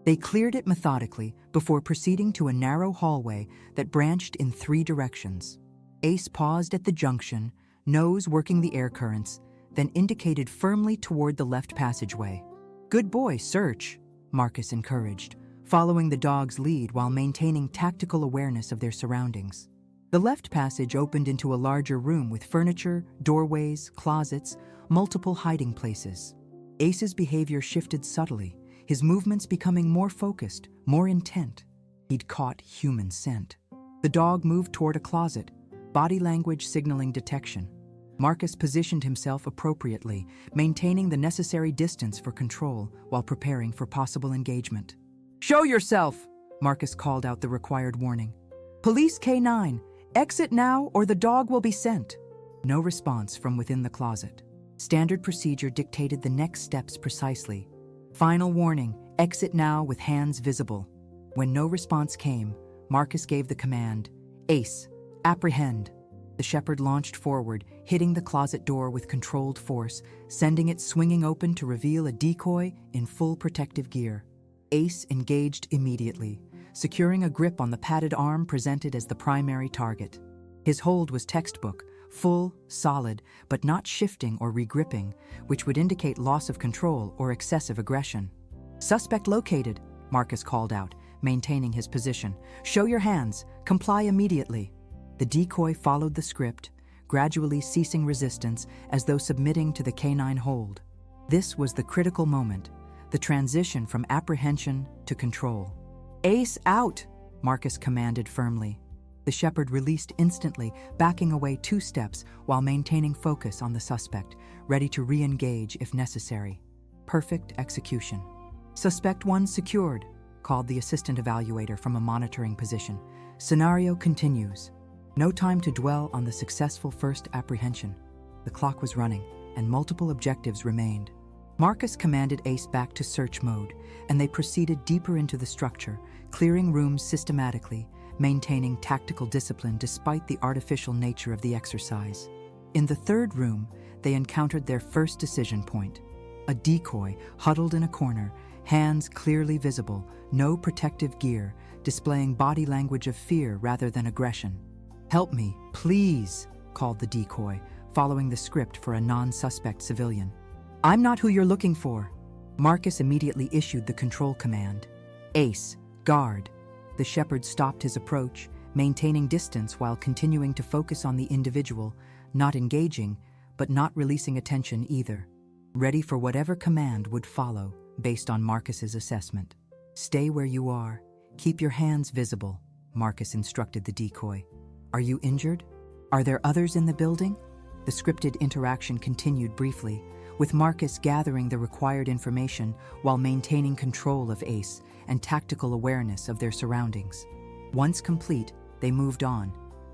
S1: They cleared it methodically before proceeding to a narrow hallway that branched in 3 directions. Ace paused at the junction, nose working the air currents, then indicated firmly toward the left passageway. Good boy, search, Marcus encouraged, following the dog's lead while maintaining tactical awareness of their surroundings. The left passage opened into a larger room with furniture, doorways, closets, multiple hiding places. Ace's behavior shifted subtly, his movements becoming more focused, more intent. He'd caught human scent. The dog moved toward a closet, body language signaling detection. Marcus positioned himself appropriately, maintaining the necessary distance for control while preparing for possible engagement. Show yourself, Marcus called out the required warning. Police K9, exit now or the dog will be sent. No response from within the closet. Standard procedure dictated the next steps precisely. Final warning, exit now with hands visible. When no response came, Marcus gave the command, Ace, apprehend. The shepherd launched forward, hitting the closet door with controlled force, sending it swinging open to reveal a decoy in full protective gear. Ace engaged immediately, securing a grip on the padded arm presented as the primary target. His hold was textbook, full, solid, but not shifting or regripping, which would indicate loss of control or excessive aggression. Suspect located, Marcus called out, maintaining his position. Show your hands, comply immediately. The decoy followed the script, gradually ceasing resistance as though submitting to the canine hold. This was the critical moment, the transition from apprehension to control. "Ace out!" Marcus commanded firmly. The shepherd released instantly, backing away 2 steps while maintaining focus on the suspect, ready to re-engage if necessary. Perfect execution. "Suspect 1 secured," called the assistant evaluator from a monitoring position. "Scenario continues." No time to dwell on the successful first apprehension. The clock was running, and multiple objectives remained. Marcus commanded Ace back to search mode, and they proceeded deeper into the structure, clearing rooms systematically, maintaining tactical discipline despite the artificial nature of the exercise. In the 3rd room, they encountered their first decision point. A decoy huddled in a corner, hands clearly visible, no protective gear, displaying body language of fear rather than aggression. "Help me, please," called the decoy, following the script for a non-suspect civilian. "I'm not who you're looking for." Marcus immediately issued the control command. "Ace, guard." The shepherd stopped his approach, maintaining distance while continuing to focus on the individual, not engaging, but not releasing attention either. Ready for whatever command would follow, based on Marcus's assessment. "Stay where you are. Keep your hands visible," Marcus instructed the decoy. "Are you injured? Are there others in the building?" The scripted interaction continued briefly, with Marcus gathering the required information while maintaining control of Ace and tactical awareness of their surroundings. Once complete, they moved on,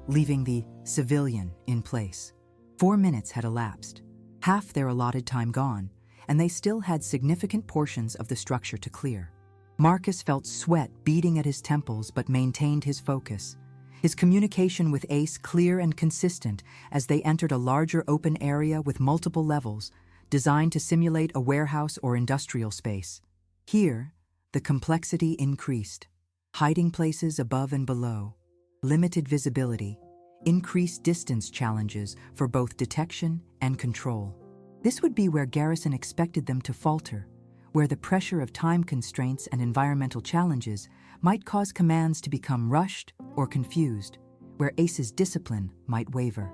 S1: leaving the civilian in place. 4 minutes had elapsed, half their allotted time gone, and they still had significant portions of the structure to clear. Marcus felt sweat beating at his temples but maintained his focus, his communication with Ace clear and consistent as they entered a larger open area with multiple levels, designed to simulate a warehouse or industrial space. Here, the complexity increased. Hiding places above and below, limited visibility, increased distance challenges for both detection and control. This would be where Garrison expected them to falter, where the pressure of time constraints and environmental challenges might cause commands to become rushed or confused, where Ace's discipline might waver.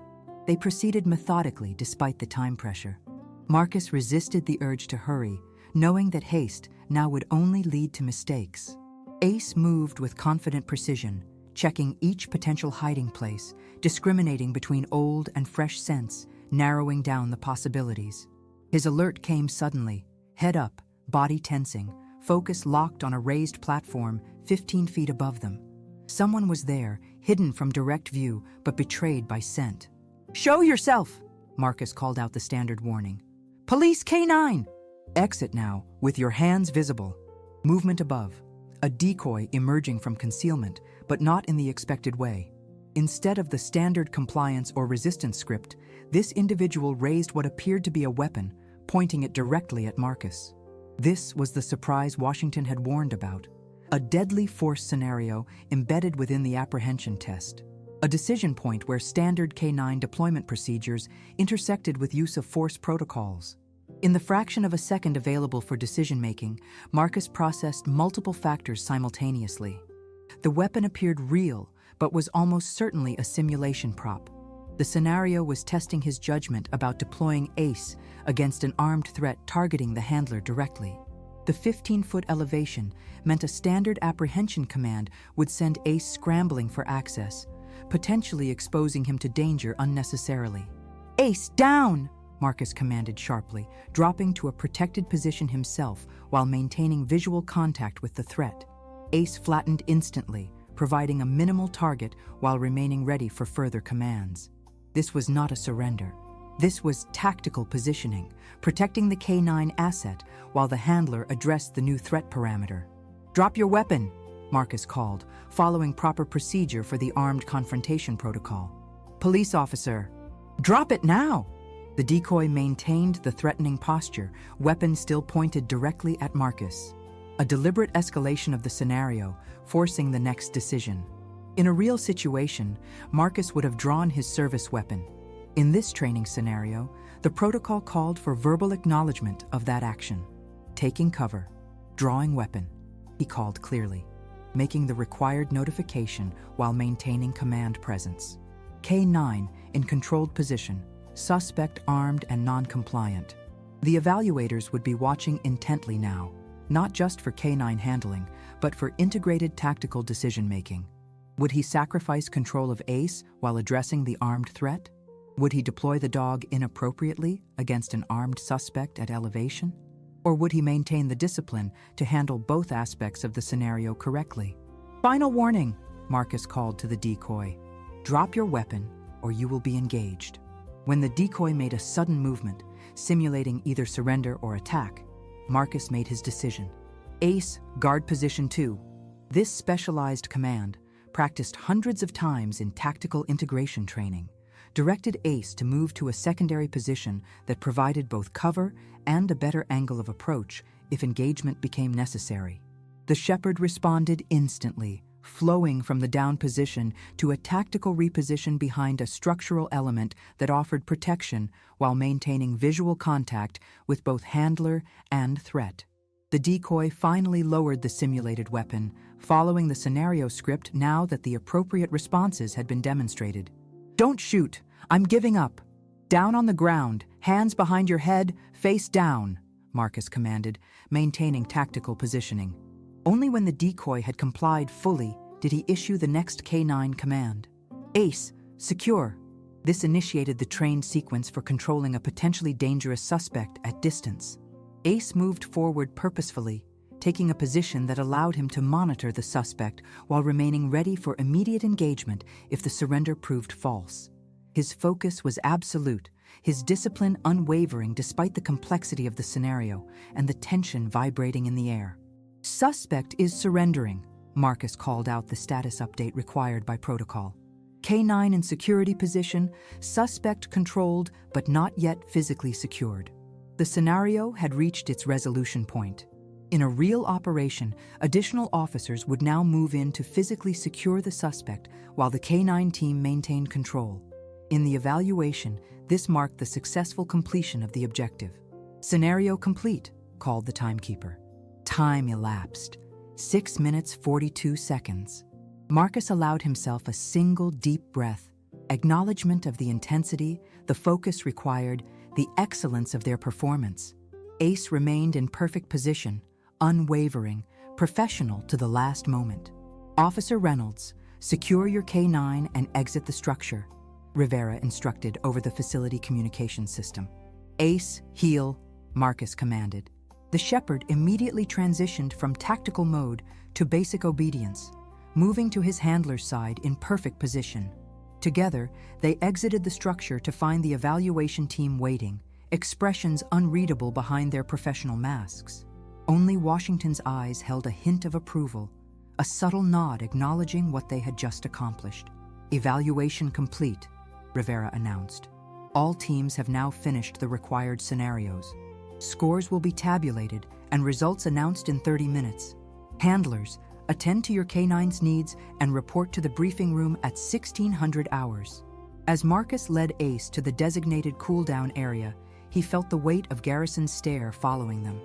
S1: They proceeded methodically despite the time pressure. Marcus resisted the urge to hurry, knowing that haste now would only lead to mistakes. Ace moved with confident precision, checking each potential hiding place, discriminating between old and fresh scents, narrowing down the possibilities. His alert came suddenly, head up, body tensing, focus locked on a raised platform 15 feet above them. Someone was there, hidden from direct view, but betrayed by scent. "Show yourself!" Marcus called out the standard warning. "Police K9! Exit now, with your hands visible." Movement above. A decoy emerging from concealment, but not in the expected way. Instead of the standard compliance or resistance script, this individual raised what appeared to be a weapon, pointing it directly at Marcus. This was the surprise Washington had warned about. A deadly force scenario embedded within the apprehension test. A decision point where standard K9 deployment procedures intersected with use of force protocols. In the fraction of a second available for decision-making, Marcus processed multiple factors simultaneously. The weapon appeared real, but was almost certainly a simulation prop. The scenario was testing his judgment about deploying Ace against an armed threat targeting the handler directly. The 15-foot elevation meant a standard apprehension command would send Ace scrambling for access, potentially exposing him to danger unnecessarily. "Ace, down!" Marcus commanded sharply, dropping to a protected position himself while maintaining visual contact with the threat. Ace flattened instantly, providing a minimal target while remaining ready for further commands. This was not a surrender. This was tactical positioning, protecting the K9 asset while the handler addressed the new threat parameter. "Drop your weapon," Marcus called, following proper procedure for the armed confrontation protocol. "Police officer, drop it now!" The decoy maintained the threatening posture, weapon still pointed directly at Marcus. A deliberate escalation of the scenario, forcing the next decision. In a real situation, Marcus would have drawn his service weapon. In this training scenario, the protocol called for verbal acknowledgement of that action. "Taking cover, drawing weapon," he called clearly, making the required notification while maintaining command presence. K9 in controlled position, suspect armed and non-compliant. The evaluators would be watching intently now, not just for canine handling, but for integrated tactical decision-making. Would he sacrifice control of Ace while addressing the armed threat? Would he deploy the dog inappropriately against an armed suspect at elevation? Or would he maintain the discipline to handle both aspects of the scenario correctly? "Final warning," Marcus called to the decoy. "Drop your weapon or you will be engaged." When the decoy made a sudden movement, simulating either surrender or attack, Marcus made his decision. "Ace, guard position 2. This specialized command, practiced hundreds of times in tactical integration training, directed Ace to move to a secondary position that provided both cover and a better angle of approach if engagement became necessary. The shepherd responded instantly, flowing from the down position to a tactical reposition behind a structural element that offered protection while maintaining visual contact with both handler and threat. The decoy finally lowered the simulated weapon, following the scenario script now that the appropriate responses had been demonstrated. "Don't shoot. I'm giving up. Down on the ground, hands behind your head, face down," Marcus commanded, maintaining tactical positioning. Only when the decoy had complied fully did he issue the next K9 command. "Ace, secure." This initiated the trained sequence for controlling a potentially dangerous suspect at distance. Ace moved forward purposefully, taking a position that allowed him to monitor the suspect while remaining ready for immediate engagement if the surrender proved false. His focus was absolute, his discipline unwavering despite the complexity of the scenario and the tension vibrating in the air. "Suspect is surrendering," Marcus called out the status update required by protocol. "K9 in security position, suspect controlled but not yet physically secured." The scenario had reached its resolution point. In a real operation, additional officers would now move in to physically secure the suspect while the K9 team maintained control. In the evaluation, this marked the successful completion of the objective. "Scenario complete," called the timekeeper. Time elapsed. 6 minutes 42 seconds. Marcus allowed himself a single deep breath, acknowledgement of the intensity, the focus required, the excellence of their performance. Ace remained in perfect position, unwavering, professional to the last moment. "Officer Reynolds, secure your K9 and exit the structure," Rivera instructed over the facility communication system. "Ace, heel," Marcus commanded. The shepherd immediately transitioned from tactical mode to basic obedience, moving to his handler's side in perfect position. Together, they exited the structure to find the evaluation team waiting, expressions unreadable behind their professional masks. Only Washington's eyes held a hint of approval, a subtle nod acknowledging what they had just accomplished. "Evaluation complete," Rivera announced. "All teams have now finished the required scenarios. Scores will be tabulated and results announced in 30 minutes. Handlers, attend to your K9's needs and report to the briefing room at 1600 hours." As Marcus led Ace to the designated cool-down area, he felt the weight of Garrison's stare following them.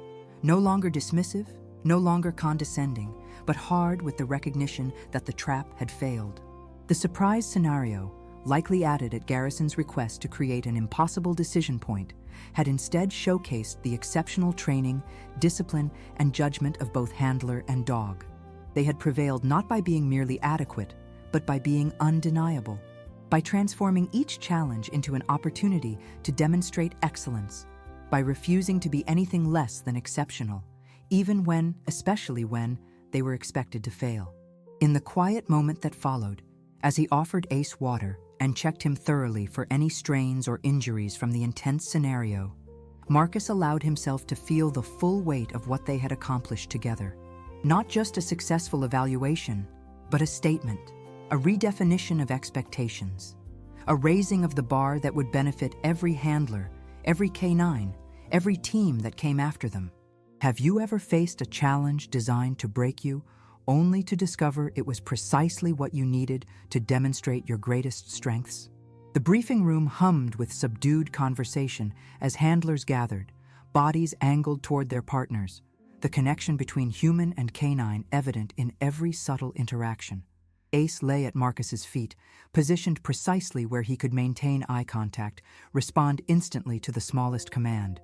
S1: No longer dismissive, no longer condescending, but hard with the recognition that the trap had failed. The surprise scenario, likely added at Garrison's request to create an impossible decision point, had instead showcased the exceptional training, discipline, and judgment of both handler and dog. They had prevailed not by being merely adequate, but by being undeniable, by transforming each challenge into an opportunity to demonstrate excellence, by refusing to be anything less than exceptional, even when, especially when, they were expected to fail. In the quiet moment that followed, as he offered Ace water and checked him thoroughly for any strains or injuries from the intense scenario, Marcus allowed himself to feel the full weight of what they had accomplished together. Not just a successful evaluation, but a statement, a redefinition of expectations, a raising of the bar that would benefit every handler, every K9, every team that came after them. Have you ever faced a challenge designed to break you, only to discover it was precisely what you needed to demonstrate your greatest strengths? The briefing room hummed with subdued conversation as handlers gathered, bodies angled toward their partners, the connection between human and canine evident in every subtle interaction. Ace lay at Marcus's feet, positioned precisely where he could maintain eye contact, respond instantly to the smallest command.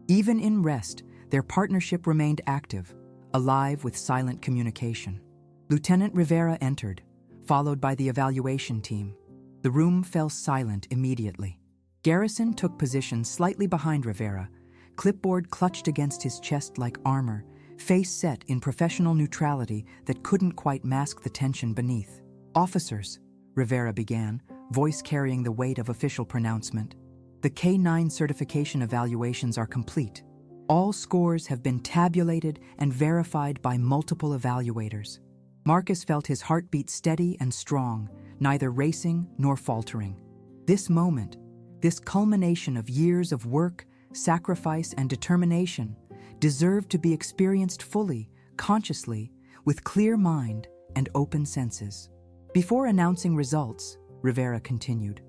S1: Even in rest, their partnership remained active, alive with silent communication. Lieutenant Rivera entered, followed by the evaluation team. The room fell silent immediately. Garrison took position slightly behind Rivera, clipboard clutched against his chest like armor, face set in professional neutrality that couldn't quite mask the tension beneath. "Officers," Rivera began, voice carrying the weight of official pronouncement. "The K-9 certification evaluations are complete. All scores have been tabulated and verified by multiple evaluators." Marcus felt his heartbeat steady and strong, neither racing nor faltering. This moment, this culmination of years of work, sacrifice, and determination, deserved to be experienced fully, consciously, with clear mind and open senses. "Before announcing results," Rivera continued,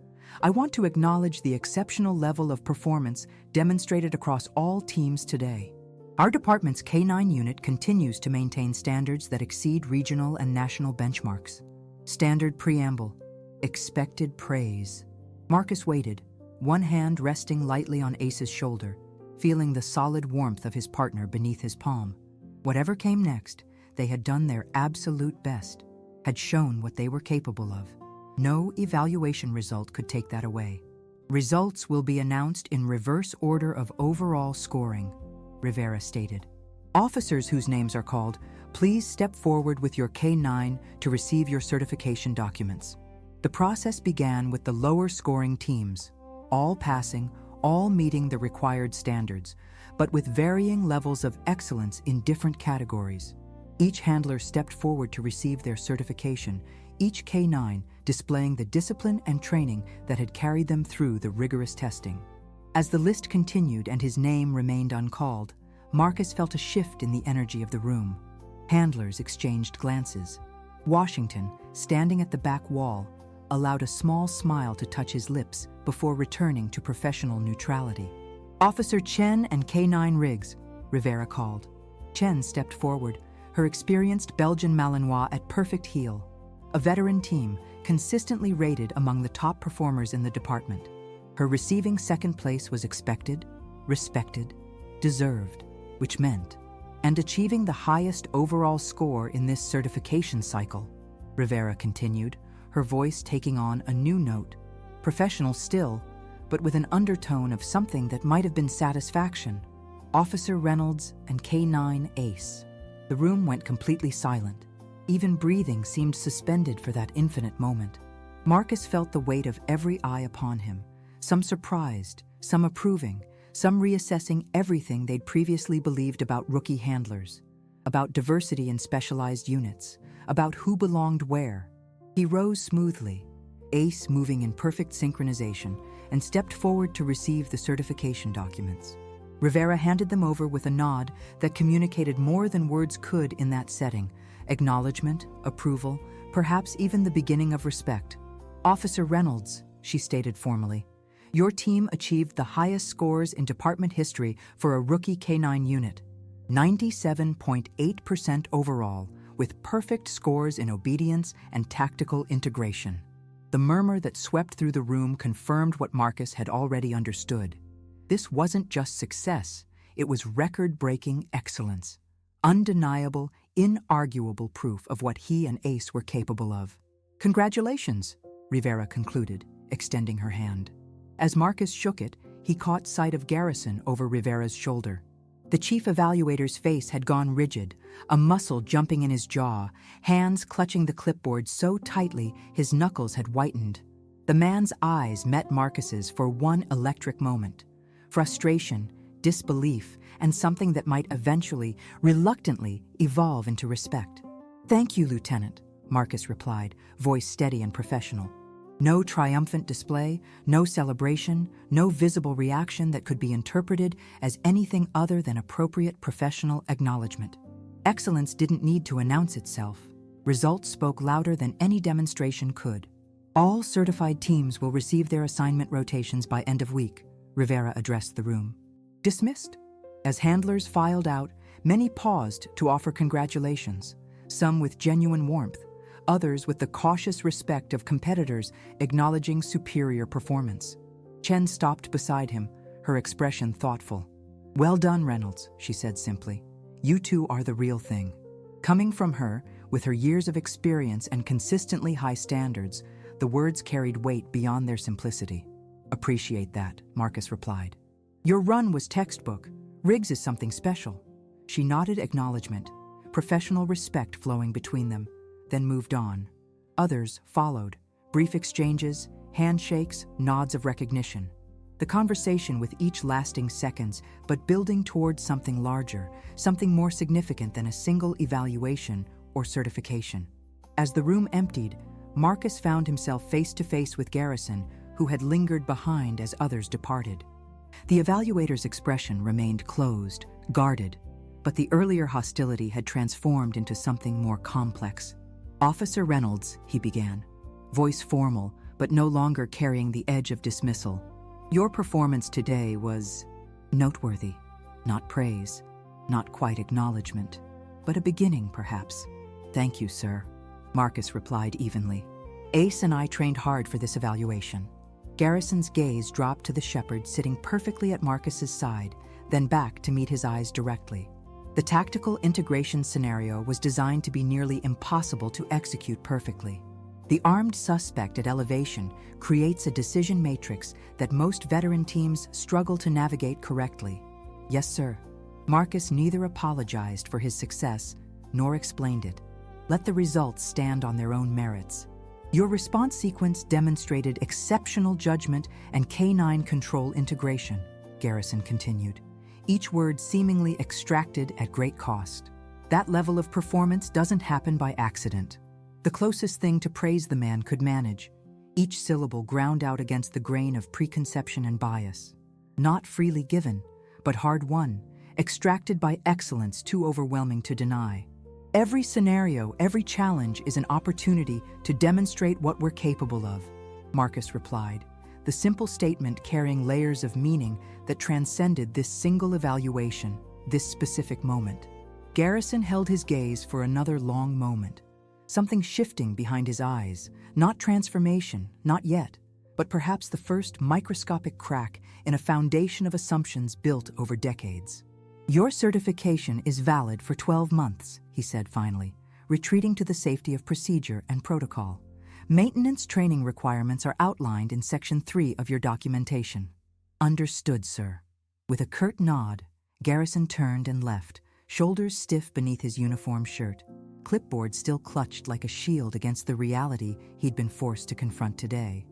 S1: "I want to acknowledge the exceptional level of performance demonstrated across all teams today. Our department's K-9 unit continues to maintain standards that exceed regional and national benchmarks. Standard preamble, expected praise." Marcus waited, one hand resting lightly on Ace's shoulder, feeling the solid warmth of his partner beneath his palm. Whatever came next, they had done their absolute best, had shown what they were capable of. No evaluation result could take that away. "Results will be announced in reverse order of overall scoring," Rivera stated. "Officers whose names are called, please step forward with your K-9 to receive your certification documents." The process began with the lower scoring teams, all passing, all meeting the required standards, but with varying levels of excellence in different categories. Each handler stepped forward to receive their certification, each K-9 displaying the discipline and training that had carried them through the rigorous testing. As the list continued and his name remained uncalled, Marcus felt a shift in the energy of the room. Handlers exchanged glances. Washington, standing at the back wall, allowed a small smile to touch his lips before returning to professional neutrality. "Officer Chen and K-9 Riggs," Rivera called. Chen stepped forward, her experienced Belgian Malinois at perfect heel, a veteran team consistently rated among the top performers in the department. Her receiving second place was expected, respected, deserved, which meant, and achieving the highest overall score in this certification cycle, Rivera continued, her voice taking on a new note, professional still, but with an undertone of something that might have been satisfaction. "Officer Reynolds and K-9 Ace." The room went completely silent. Even breathing seemed suspended for that infinite moment. Marcus felt the weight of every eye upon him, some surprised, some approving, some reassessing everything they'd previously believed about rookie handlers, about diversity in specialized units, about who belonged where. He rose smoothly, Ace moving in perfect synchronization, and stepped forward to receive the certification documents. Rivera handed them over with a nod that communicated more than words could in that setting: acknowledgement, approval, perhaps even the beginning of respect. "Officer Reynolds," she stated formally, "your team achieved the highest scores in department history for a rookie K-9 unit, 97.8% overall, with perfect scores in obedience and tactical integration." The murmur that swept through the room confirmed what Marcus had already understood. This wasn't just success, it was record-breaking excellence. Undeniable, inarguable proof of what he and Ace were capable of. "Congratulations," Rivera concluded, extending her hand. As Marcus shook it, he caught sight of Garrison over Rivera's shoulder. The chief evaluator's face had gone rigid, a muscle jumping in his jaw, hands clutching the clipboard so tightly his knuckles had whitened. The man's eyes met Marcus's for one electric moment. Frustration, disbelief, and something that might eventually, reluctantly, evolve into respect. "Thank you, Lieutenant," Marcus replied, voice steady and professional. No triumphant display, no celebration, no visible reaction that could be interpreted as anything other than appropriate professional acknowledgement. Excellence didn't need to announce itself. Results spoke louder than any demonstration could. "All certified teams will receive their assignment rotations by end of week," Rivera addressed the room. "Dismissed." As handlers filed out, many paused to offer congratulations, some with genuine warmth, others with the cautious respect of competitors acknowledging superior performance. Chen stopped beside him, her expression thoughtful. "Well done, Reynolds," she said simply. "You two are the real thing." Coming from her, with her years of experience and consistently high standards, the words carried weight beyond their simplicity. "Appreciate that," Marcus replied. "Your run was textbook. Riggs is something special." She nodded acknowledgement, professional respect flowing between them, then moved on. Others followed, brief exchanges, handshakes, nods of recognition. The conversation with each lasting seconds, but building towards something larger, something more significant than a single evaluation or certification. As the room emptied, Marcus found himself face to face with Garrison, who had lingered behind as others departed. The evaluator's expression remained closed, guarded, but the earlier hostility had transformed into something more complex. "Officer Reynolds," he began, voice formal, but no longer carrying the edge of dismissal. "Your performance today was noteworthy. Not praise, not quite acknowledgement, but a beginning, perhaps." "Thank you, sir," Marcus replied evenly. "Ace and I trained hard for this evaluation." Garrison's gaze dropped to the shepherd sitting perfectly at Marcus's side, then back to meet his eyes directly. The tactical integration scenario was designed to be nearly impossible to execute perfectly. The armed suspect at elevation creates a decision matrix that most veteran teams struggle to navigate correctly. "Yes, sir." Marcus neither apologized for his success nor explained it. Let the results stand on their own merits. "Your response sequence demonstrated exceptional judgment and canine control integration," Garrison continued, each word seemingly extracted at great cost. "That level of performance doesn't happen by accident." The closest thing to praise the man could manage, each syllable ground out against the grain of preconception and bias. Not freely given, but hard-won, extracted by excellence too overwhelming to deny. "Every scenario, every challenge is an opportunity to demonstrate what we're capable of," Marcus replied, the simple statement carrying layers of meaning that transcended this single evaluation, this specific moment. Garrison held his gaze for another long moment. Something shifting behind his eyes, not transformation, not yet, but perhaps the first microscopic crack in a foundation of assumptions built over decades. "Your certification is valid for 12 months, he said finally, retreating to the safety of procedure and protocol. "Maintenance training requirements are outlined in Section 3 of your documentation." "Understood, sir." With a curt nod, Garrison turned and left, shoulders stiff beneath his uniform shirt, clipboard still clutched like a shield against the reality he'd been forced to confront today.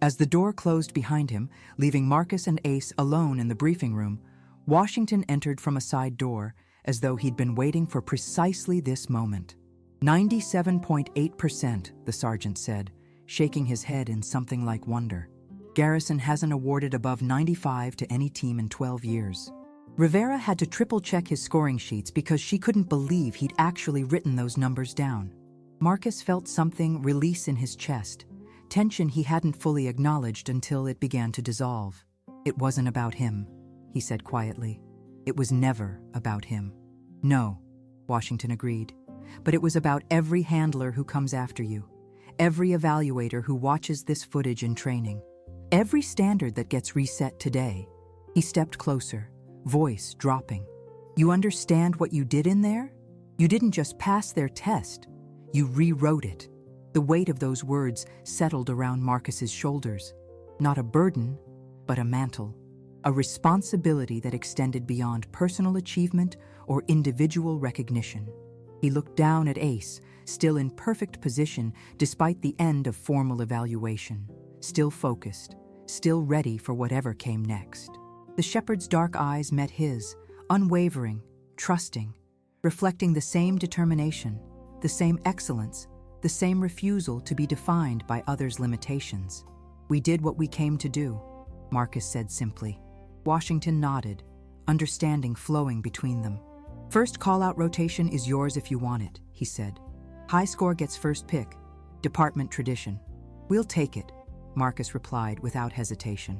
S1: As the door closed behind him, leaving Marcus and Ace alone in the briefing room, Washington entered from a side door as though he'd been waiting for precisely this moment. 97.8%, the sergeant said, shaking his head in something like wonder. "Garrison hasn't awarded above 95 to any team in 12 years. Rivera had to triple-check his scoring sheets because she couldn't believe he'd actually written those numbers down." Marcus felt something release in his chest, tension he hadn't fully acknowledged until it began to dissolve. "It wasn't about him," he said quietly. "It was never about him." "No," Washington agreed, "but it was about every handler who comes after you, every evaluator who watches this footage in training, every standard that gets reset today." He stepped closer, voice dropping. "You understand what you did in there? You didn't just pass their test, you rewrote it." The weight of those words settled around Marcus's shoulders. Not a burden, but a mantle. A responsibility that extended beyond personal achievement or individual recognition. He looked down at Ace, still in perfect position despite the end of formal evaluation, still focused, still ready for whatever came next. The shepherd's dark eyes met his, unwavering, trusting, reflecting the same determination, the same excellence, the same refusal to be defined by others' limitations. "We did what we came to do," Marcus said simply. Washington nodded, understanding flowing between them. "First call-out rotation is yours if you want it," he said. "High score gets first pick. Department tradition." "We'll take it," Marcus replied without hesitation.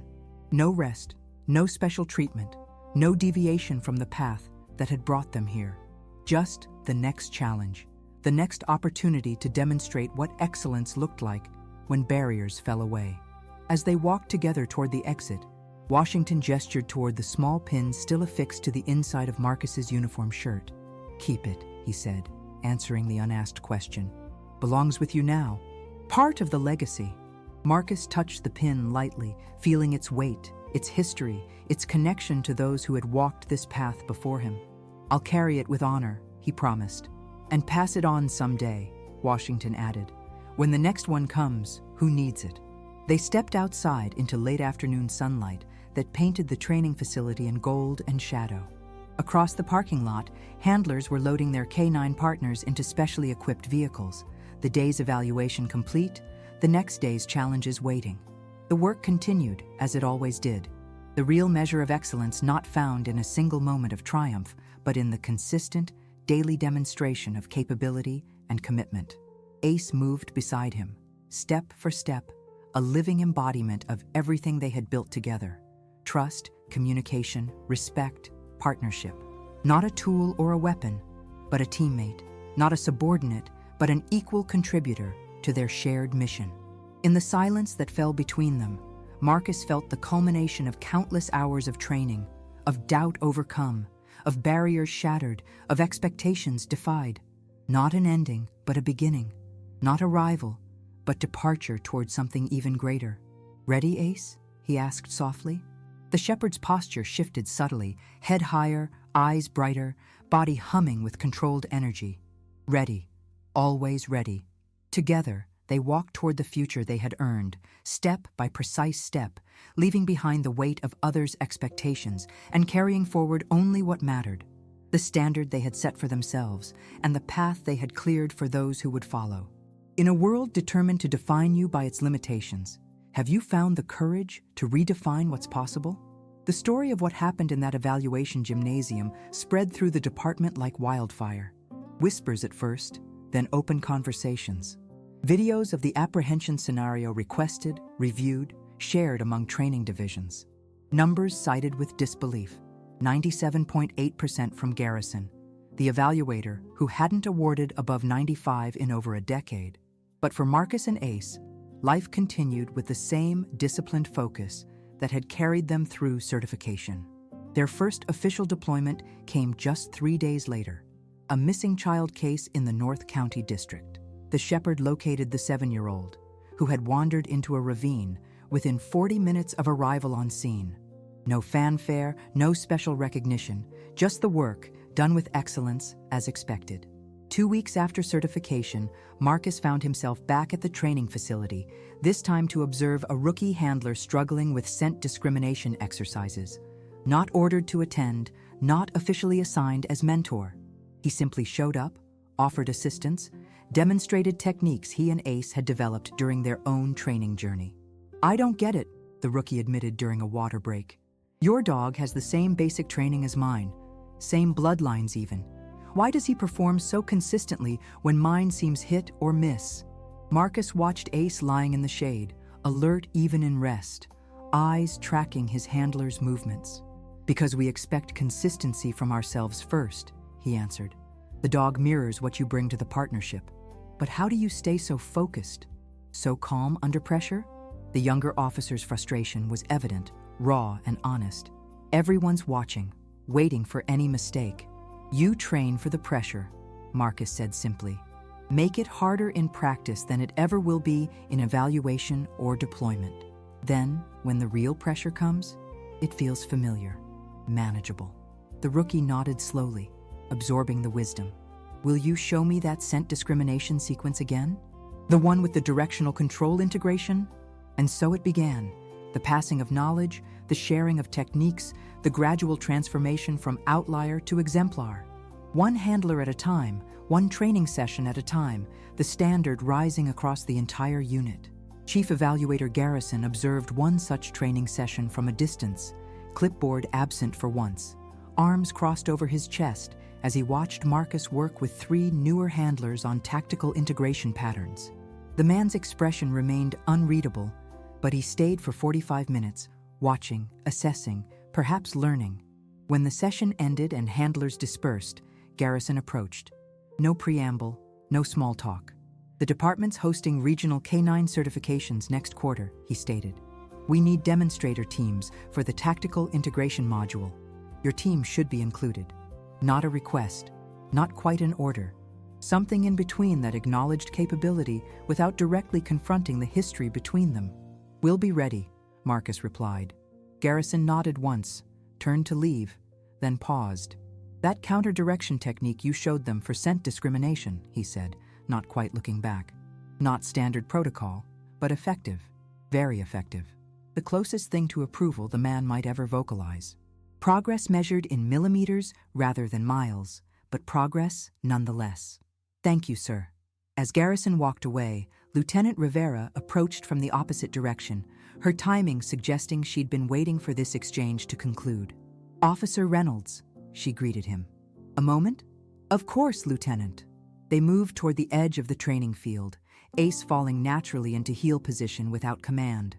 S1: No rest, no special treatment, no deviation from the path that had brought them here. Just the next challenge, the next opportunity to demonstrate what excellence looked like when barriers fell away. As they walked together toward the exit, Washington gestured toward the small pin still affixed to the inside of Marcus's uniform shirt. "Keep it," he said, answering the unasked question. "Belongs with you now. Part of the legacy." Marcus touched the pin lightly, feeling its weight, its history, its connection to those who had walked this path before him. "I'll carry it with honor," he promised. "And pass it on someday," Washington added. "When the next one comes, who needs it?" They stepped outside into late afternoon sunlight that painted the training facility in gold and shadow. Across the parking lot, handlers were loading their K9 partners into specially equipped vehicles, the day's evaluation complete, the next day's challenges waiting. The work continued, as it always did. The real measure of excellence not found in a single moment of triumph, but in the consistent, daily demonstration of capability and commitment. Ace moved beside him, step for step, a living embodiment of everything they had built together. Trust, communication, respect, partnership. Not a tool or a weapon, but a teammate. Not a subordinate, but an equal contributor to their shared mission. In the silence that fell between them, Marcus felt the culmination of countless hours of training, of doubt overcome, of barriers shattered, of expectations defied. Not an ending, but a beginning. Not arrival, but departure toward something even greater. "Ready, Ace?" he asked softly. The shepherd's posture shifted subtly, head higher, eyes brighter, body humming with controlled energy. Ready. Always ready. Together, they walked toward the future they had earned, step by precise step, leaving behind the weight of others' expectations and carrying forward only what mattered, the standard they had set for themselves and the path they had cleared for those who would follow. In a world determined to define you by its limitations, have you found the courage to redefine what's possible? The story of what happened in that evaluation gymnasium spread through the department like wildfire. Whispers at first, then open conversations. Videos of the apprehension scenario requested, reviewed, shared among training divisions. Numbers cited with disbelief. 97.8% from Garrison, the evaluator who hadn't awarded above 95 in over a decade. But for Marcus and Ace, life continued with the same disciplined focus that had carried them through certification. Their first official deployment came just 3 days later, a missing child case in the North County District. The shepherd located the 7-year-old, who had wandered into a ravine within 40 minutes of arrival on scene. No fanfare, no special recognition, just the work, done with excellence as expected. 2 weeks after certification, Marcus found himself back at the training facility, this time to observe a rookie handler struggling with scent discrimination exercises. Not ordered to attend, not officially assigned as mentor. He simply showed up, offered assistance, demonstrated techniques he and Ace had developed during their own training journey. "I don't get it," the rookie admitted during a water break. "Your dog has the same basic training as mine, same bloodlines even. Why does he perform so consistently when mine seems hit or miss?" Marcus watched Ace lying in the shade, alert even in rest, eyes tracking his handler's movements. "Because we expect consistency from ourselves first," he answered. "The dog mirrors what you bring to the partnership. But how do you stay so focused, so calm under pressure?" The younger officer's frustration was evident, raw and honest. "Everyone's watching, waiting for any mistake. You train for the pressure," Marcus said simply. "Make it harder in practice than it ever will be in evaluation or deployment. Then, when the real pressure comes, it feels familiar, manageable." The rookie nodded slowly, absorbing the wisdom. "Will you show me that scent discrimination sequence again? The one with the directional control integration?" And so it began. The passing of knowledge, the sharing of techniques, the gradual transformation from outlier to exemplar. One handler at a time, one training session at a time, the standard rising across the entire unit. Chief Evaluator Garrison observed one such training session from a distance, clipboard absent for once, arms crossed over his chest as he watched Marcus work with 3 newer handlers on tactical integration patterns. The man's expression remained unreadable, but he stayed for 45 minutes, watching, assessing, perhaps learning. When the session ended and handlers dispersed, Garrison approached. No preamble, no small talk. "The department's hosting regional K9 certifications next quarter," he stated. We need demonstrator teams for the tactical integration module. Your team should be included. Not a request, not quite an order. Something in between that acknowledged capability without directly confronting the history between them. We'll be ready, Marcus replied. Garrison nodded once, turned to leave, then paused. That counter-direction technique you showed them for scent discrimination, he said, not quite looking back. Not standard protocol, but effective, very effective. The closest thing to approval the man might ever vocalize. Progress measured in millimeters rather than miles, but progress nonetheless. Thank you, sir. As Garrison walked away, Lieutenant Rivera approached from the opposite direction, her timing suggesting she'd been waiting for this exchange to conclude. Officer Reynolds, she greeted him. A moment? Of course, Lieutenant. They moved toward the edge of the training field, Ace falling naturally into heel position without command.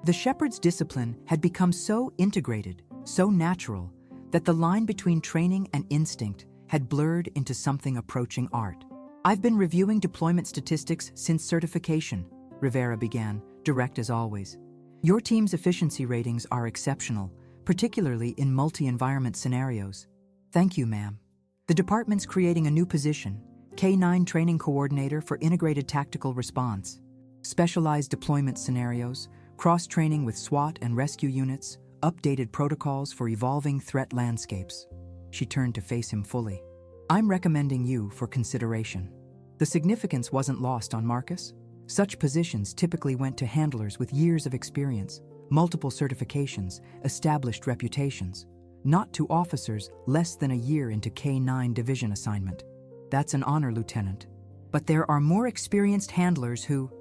S1: The shepherd's discipline had become so integrated, so natural, that the line between training and instinct had blurred into something approaching art. I've been reviewing deployment statistics since certification, Rivera began, direct as always. Your team's efficiency ratings are exceptional, particularly in multi-environment scenarios. Thank you, ma'am. The department's creating a new position, K-9 Training Coordinator for Integrated Tactical Response. Specialized deployment scenarios, cross-training with SWAT and rescue units, updated protocols for evolving threat landscapes. She turned to face him fully. I'm recommending you for consideration. The significance wasn't lost on Marcus. Such positions typically went to handlers with years of experience, multiple certifications, established reputations, not to officers less than a year into K-9 division assignment. That's an honor, Lieutenant. But there are more experienced handlers who...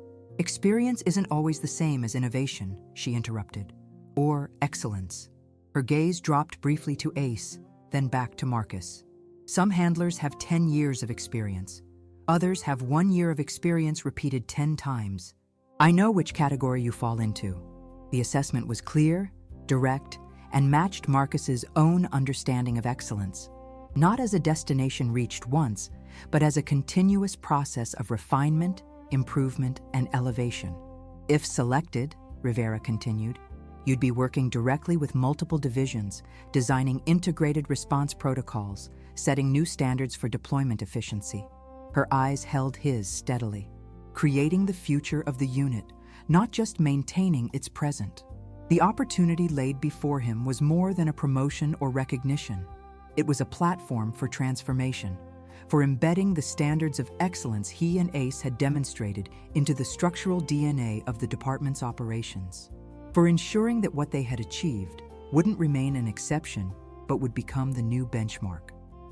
S1: Experience isn't always the same as innovation, she interrupted. Or excellence. Her gaze dropped briefly to Ace, then back to Marcus. Some handlers have 10 years of experience. Others have 1 year of experience repeated 10 times. I know which category you fall into. The assessment was clear, direct, and matched Marcus's own understanding of excellence, not as a destination reached once, but as a continuous process of refinement, improvement, and elevation. If selected, Rivera continued, you'd be working directly with multiple divisions, designing integrated response protocols, setting new standards for deployment efficiency. Her eyes held his steadily, creating the future of the unit, not just maintaining its present. The opportunity laid before him was more than a promotion or recognition. It was a platform for transformation, for embedding the standards of excellence he and Ace had demonstrated into the structural DNA of the department's operations, for ensuring that what they had achieved wouldn't remain an exception, but would become the new benchmark.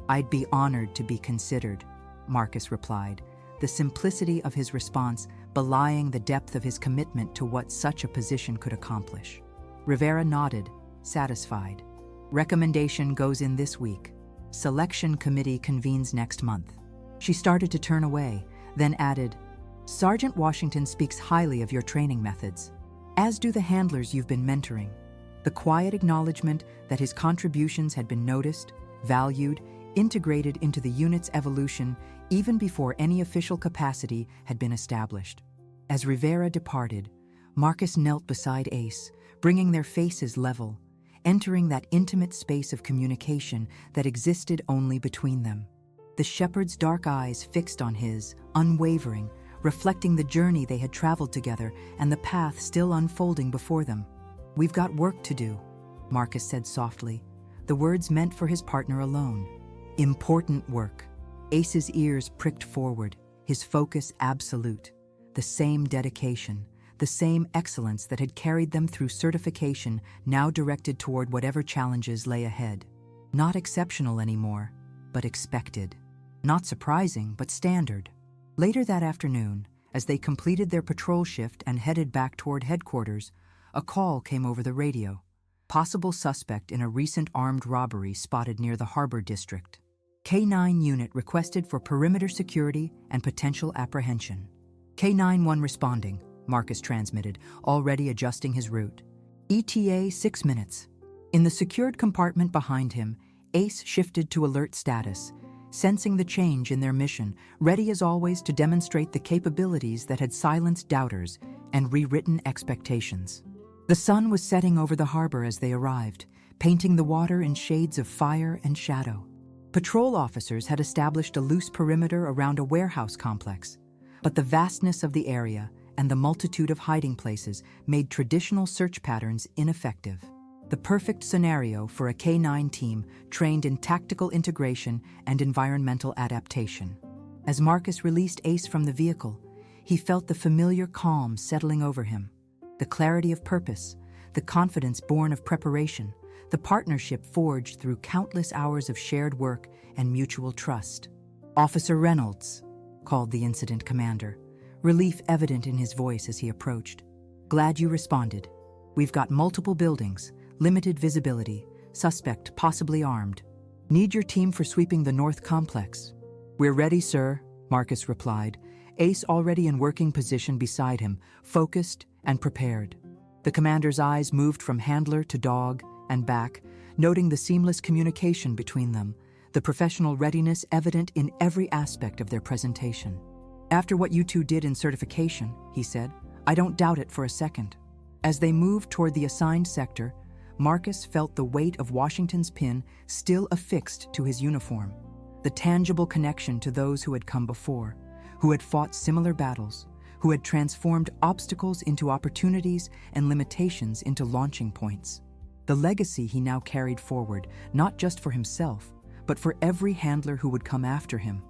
S1: I'd be honored to be considered, Marcus replied, the simplicity of his response belying the depth of his commitment to what such a position could accomplish. Rivera nodded, satisfied. Recommendation goes in this week. Selection committee convenes next month. She started to turn away, then added, Sergeant Washington speaks highly of your training methods, as do the handlers you've been mentoring. The quiet acknowledgement that his contributions had been noticed, valued, integrated into the unit's evolution even before any official capacity had been established. As Rivera departed, Marcus knelt beside Ace, bringing their faces level, entering that intimate space of communication that existed only between them. The shepherd's dark eyes fixed on his, unwavering, reflecting the journey they had traveled together and the path still unfolding before them. We've got work to do, Marcus said softly, the words meant for his partner alone. Important work. Ace's ears pricked forward, his focus absolute. The same dedication, the same excellence that had carried them through certification now directed toward whatever challenges lay ahead. Not exceptional anymore, but expected. Not surprising, but standard. Later that afternoon, as they completed their patrol shift and headed back toward headquarters, a call came over the radio. Possible suspect in a recent armed robbery spotted near the Harbor District. K-9 unit requested for perimeter security and potential apprehension. K-9-1 responding, Marcus transmitted, already adjusting his route. ETA 6 minutes. In the secured compartment behind him, Ace shifted to alert status, sensing the change in their mission, ready as always to demonstrate the capabilities that had silenced doubters and rewritten expectations. The sun was setting over the harbor as they arrived, painting the water in shades of fire and shadow. Patrol officers had established a loose perimeter around a warehouse complex, but the vastness of the area and the multitude of hiding places made traditional search patterns ineffective. The perfect scenario for a K-9 team trained in tactical integration and environmental adaptation. As Marcus released Ace from the vehicle, he felt the familiar calm settling over him. The clarity of purpose, the confidence born of preparation, the partnership forged through countless hours of shared work and mutual trust. "Officer Reynolds," called the incident commander, relief evident in his voice as he approached. "Glad you responded. We've got multiple buildings, limited visibility, suspect possibly armed. Need your team for sweeping the North Complex." "We're ready, sir," Marcus replied, Ace already in working position beside him, focused and prepared. The commander's eyes moved from handler to dog and back, noting the seamless communication between them, the professional readiness evident in every aspect of their presentation. "After what you two did in certification," he said, "I don't doubt it for a second." As they moved toward the assigned sector, Marcus felt the weight of Washington's pin still affixed to his uniform, the tangible connection to those who had come before, who had fought similar battles, who had transformed obstacles into opportunities and limitations into launching points. The legacy he now carried forward, not just for himself, but for every handler who would come after him.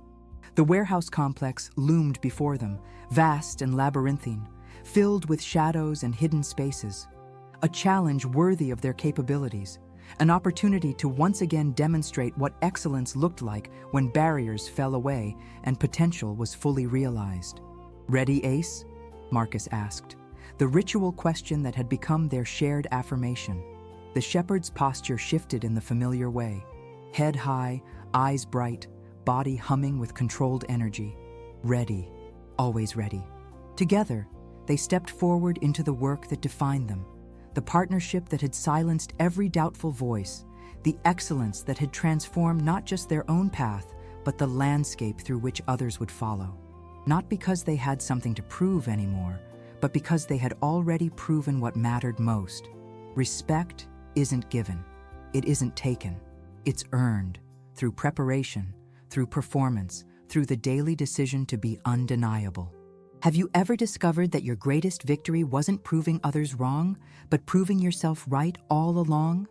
S1: The warehouse complex loomed before them, vast and labyrinthine, filled with shadows and hidden spaces. A challenge worthy of their capabilities, an opportunity to once again demonstrate what excellence looked like when barriers fell away and potential was fully realized. "Ready, Ace?" Marcus asked, the ritual question that had become their shared affirmation. The shepherd's posture shifted in the familiar way. Head high, eyes bright, body humming with controlled energy. Ready, always ready. Together, they stepped forward into the work that defined them, the partnership that had silenced every doubtful voice, the excellence that had transformed not just their own path, but the landscape through which others would follow. Not because they had something to prove anymore, but because they had already proven what mattered most. Respect isn't given. It isn't taken. It's earned through preparation, through performance, through the daily decision to be undeniable. Have you ever discovered that your greatest victory wasn't proving others wrong, but proving yourself right all along?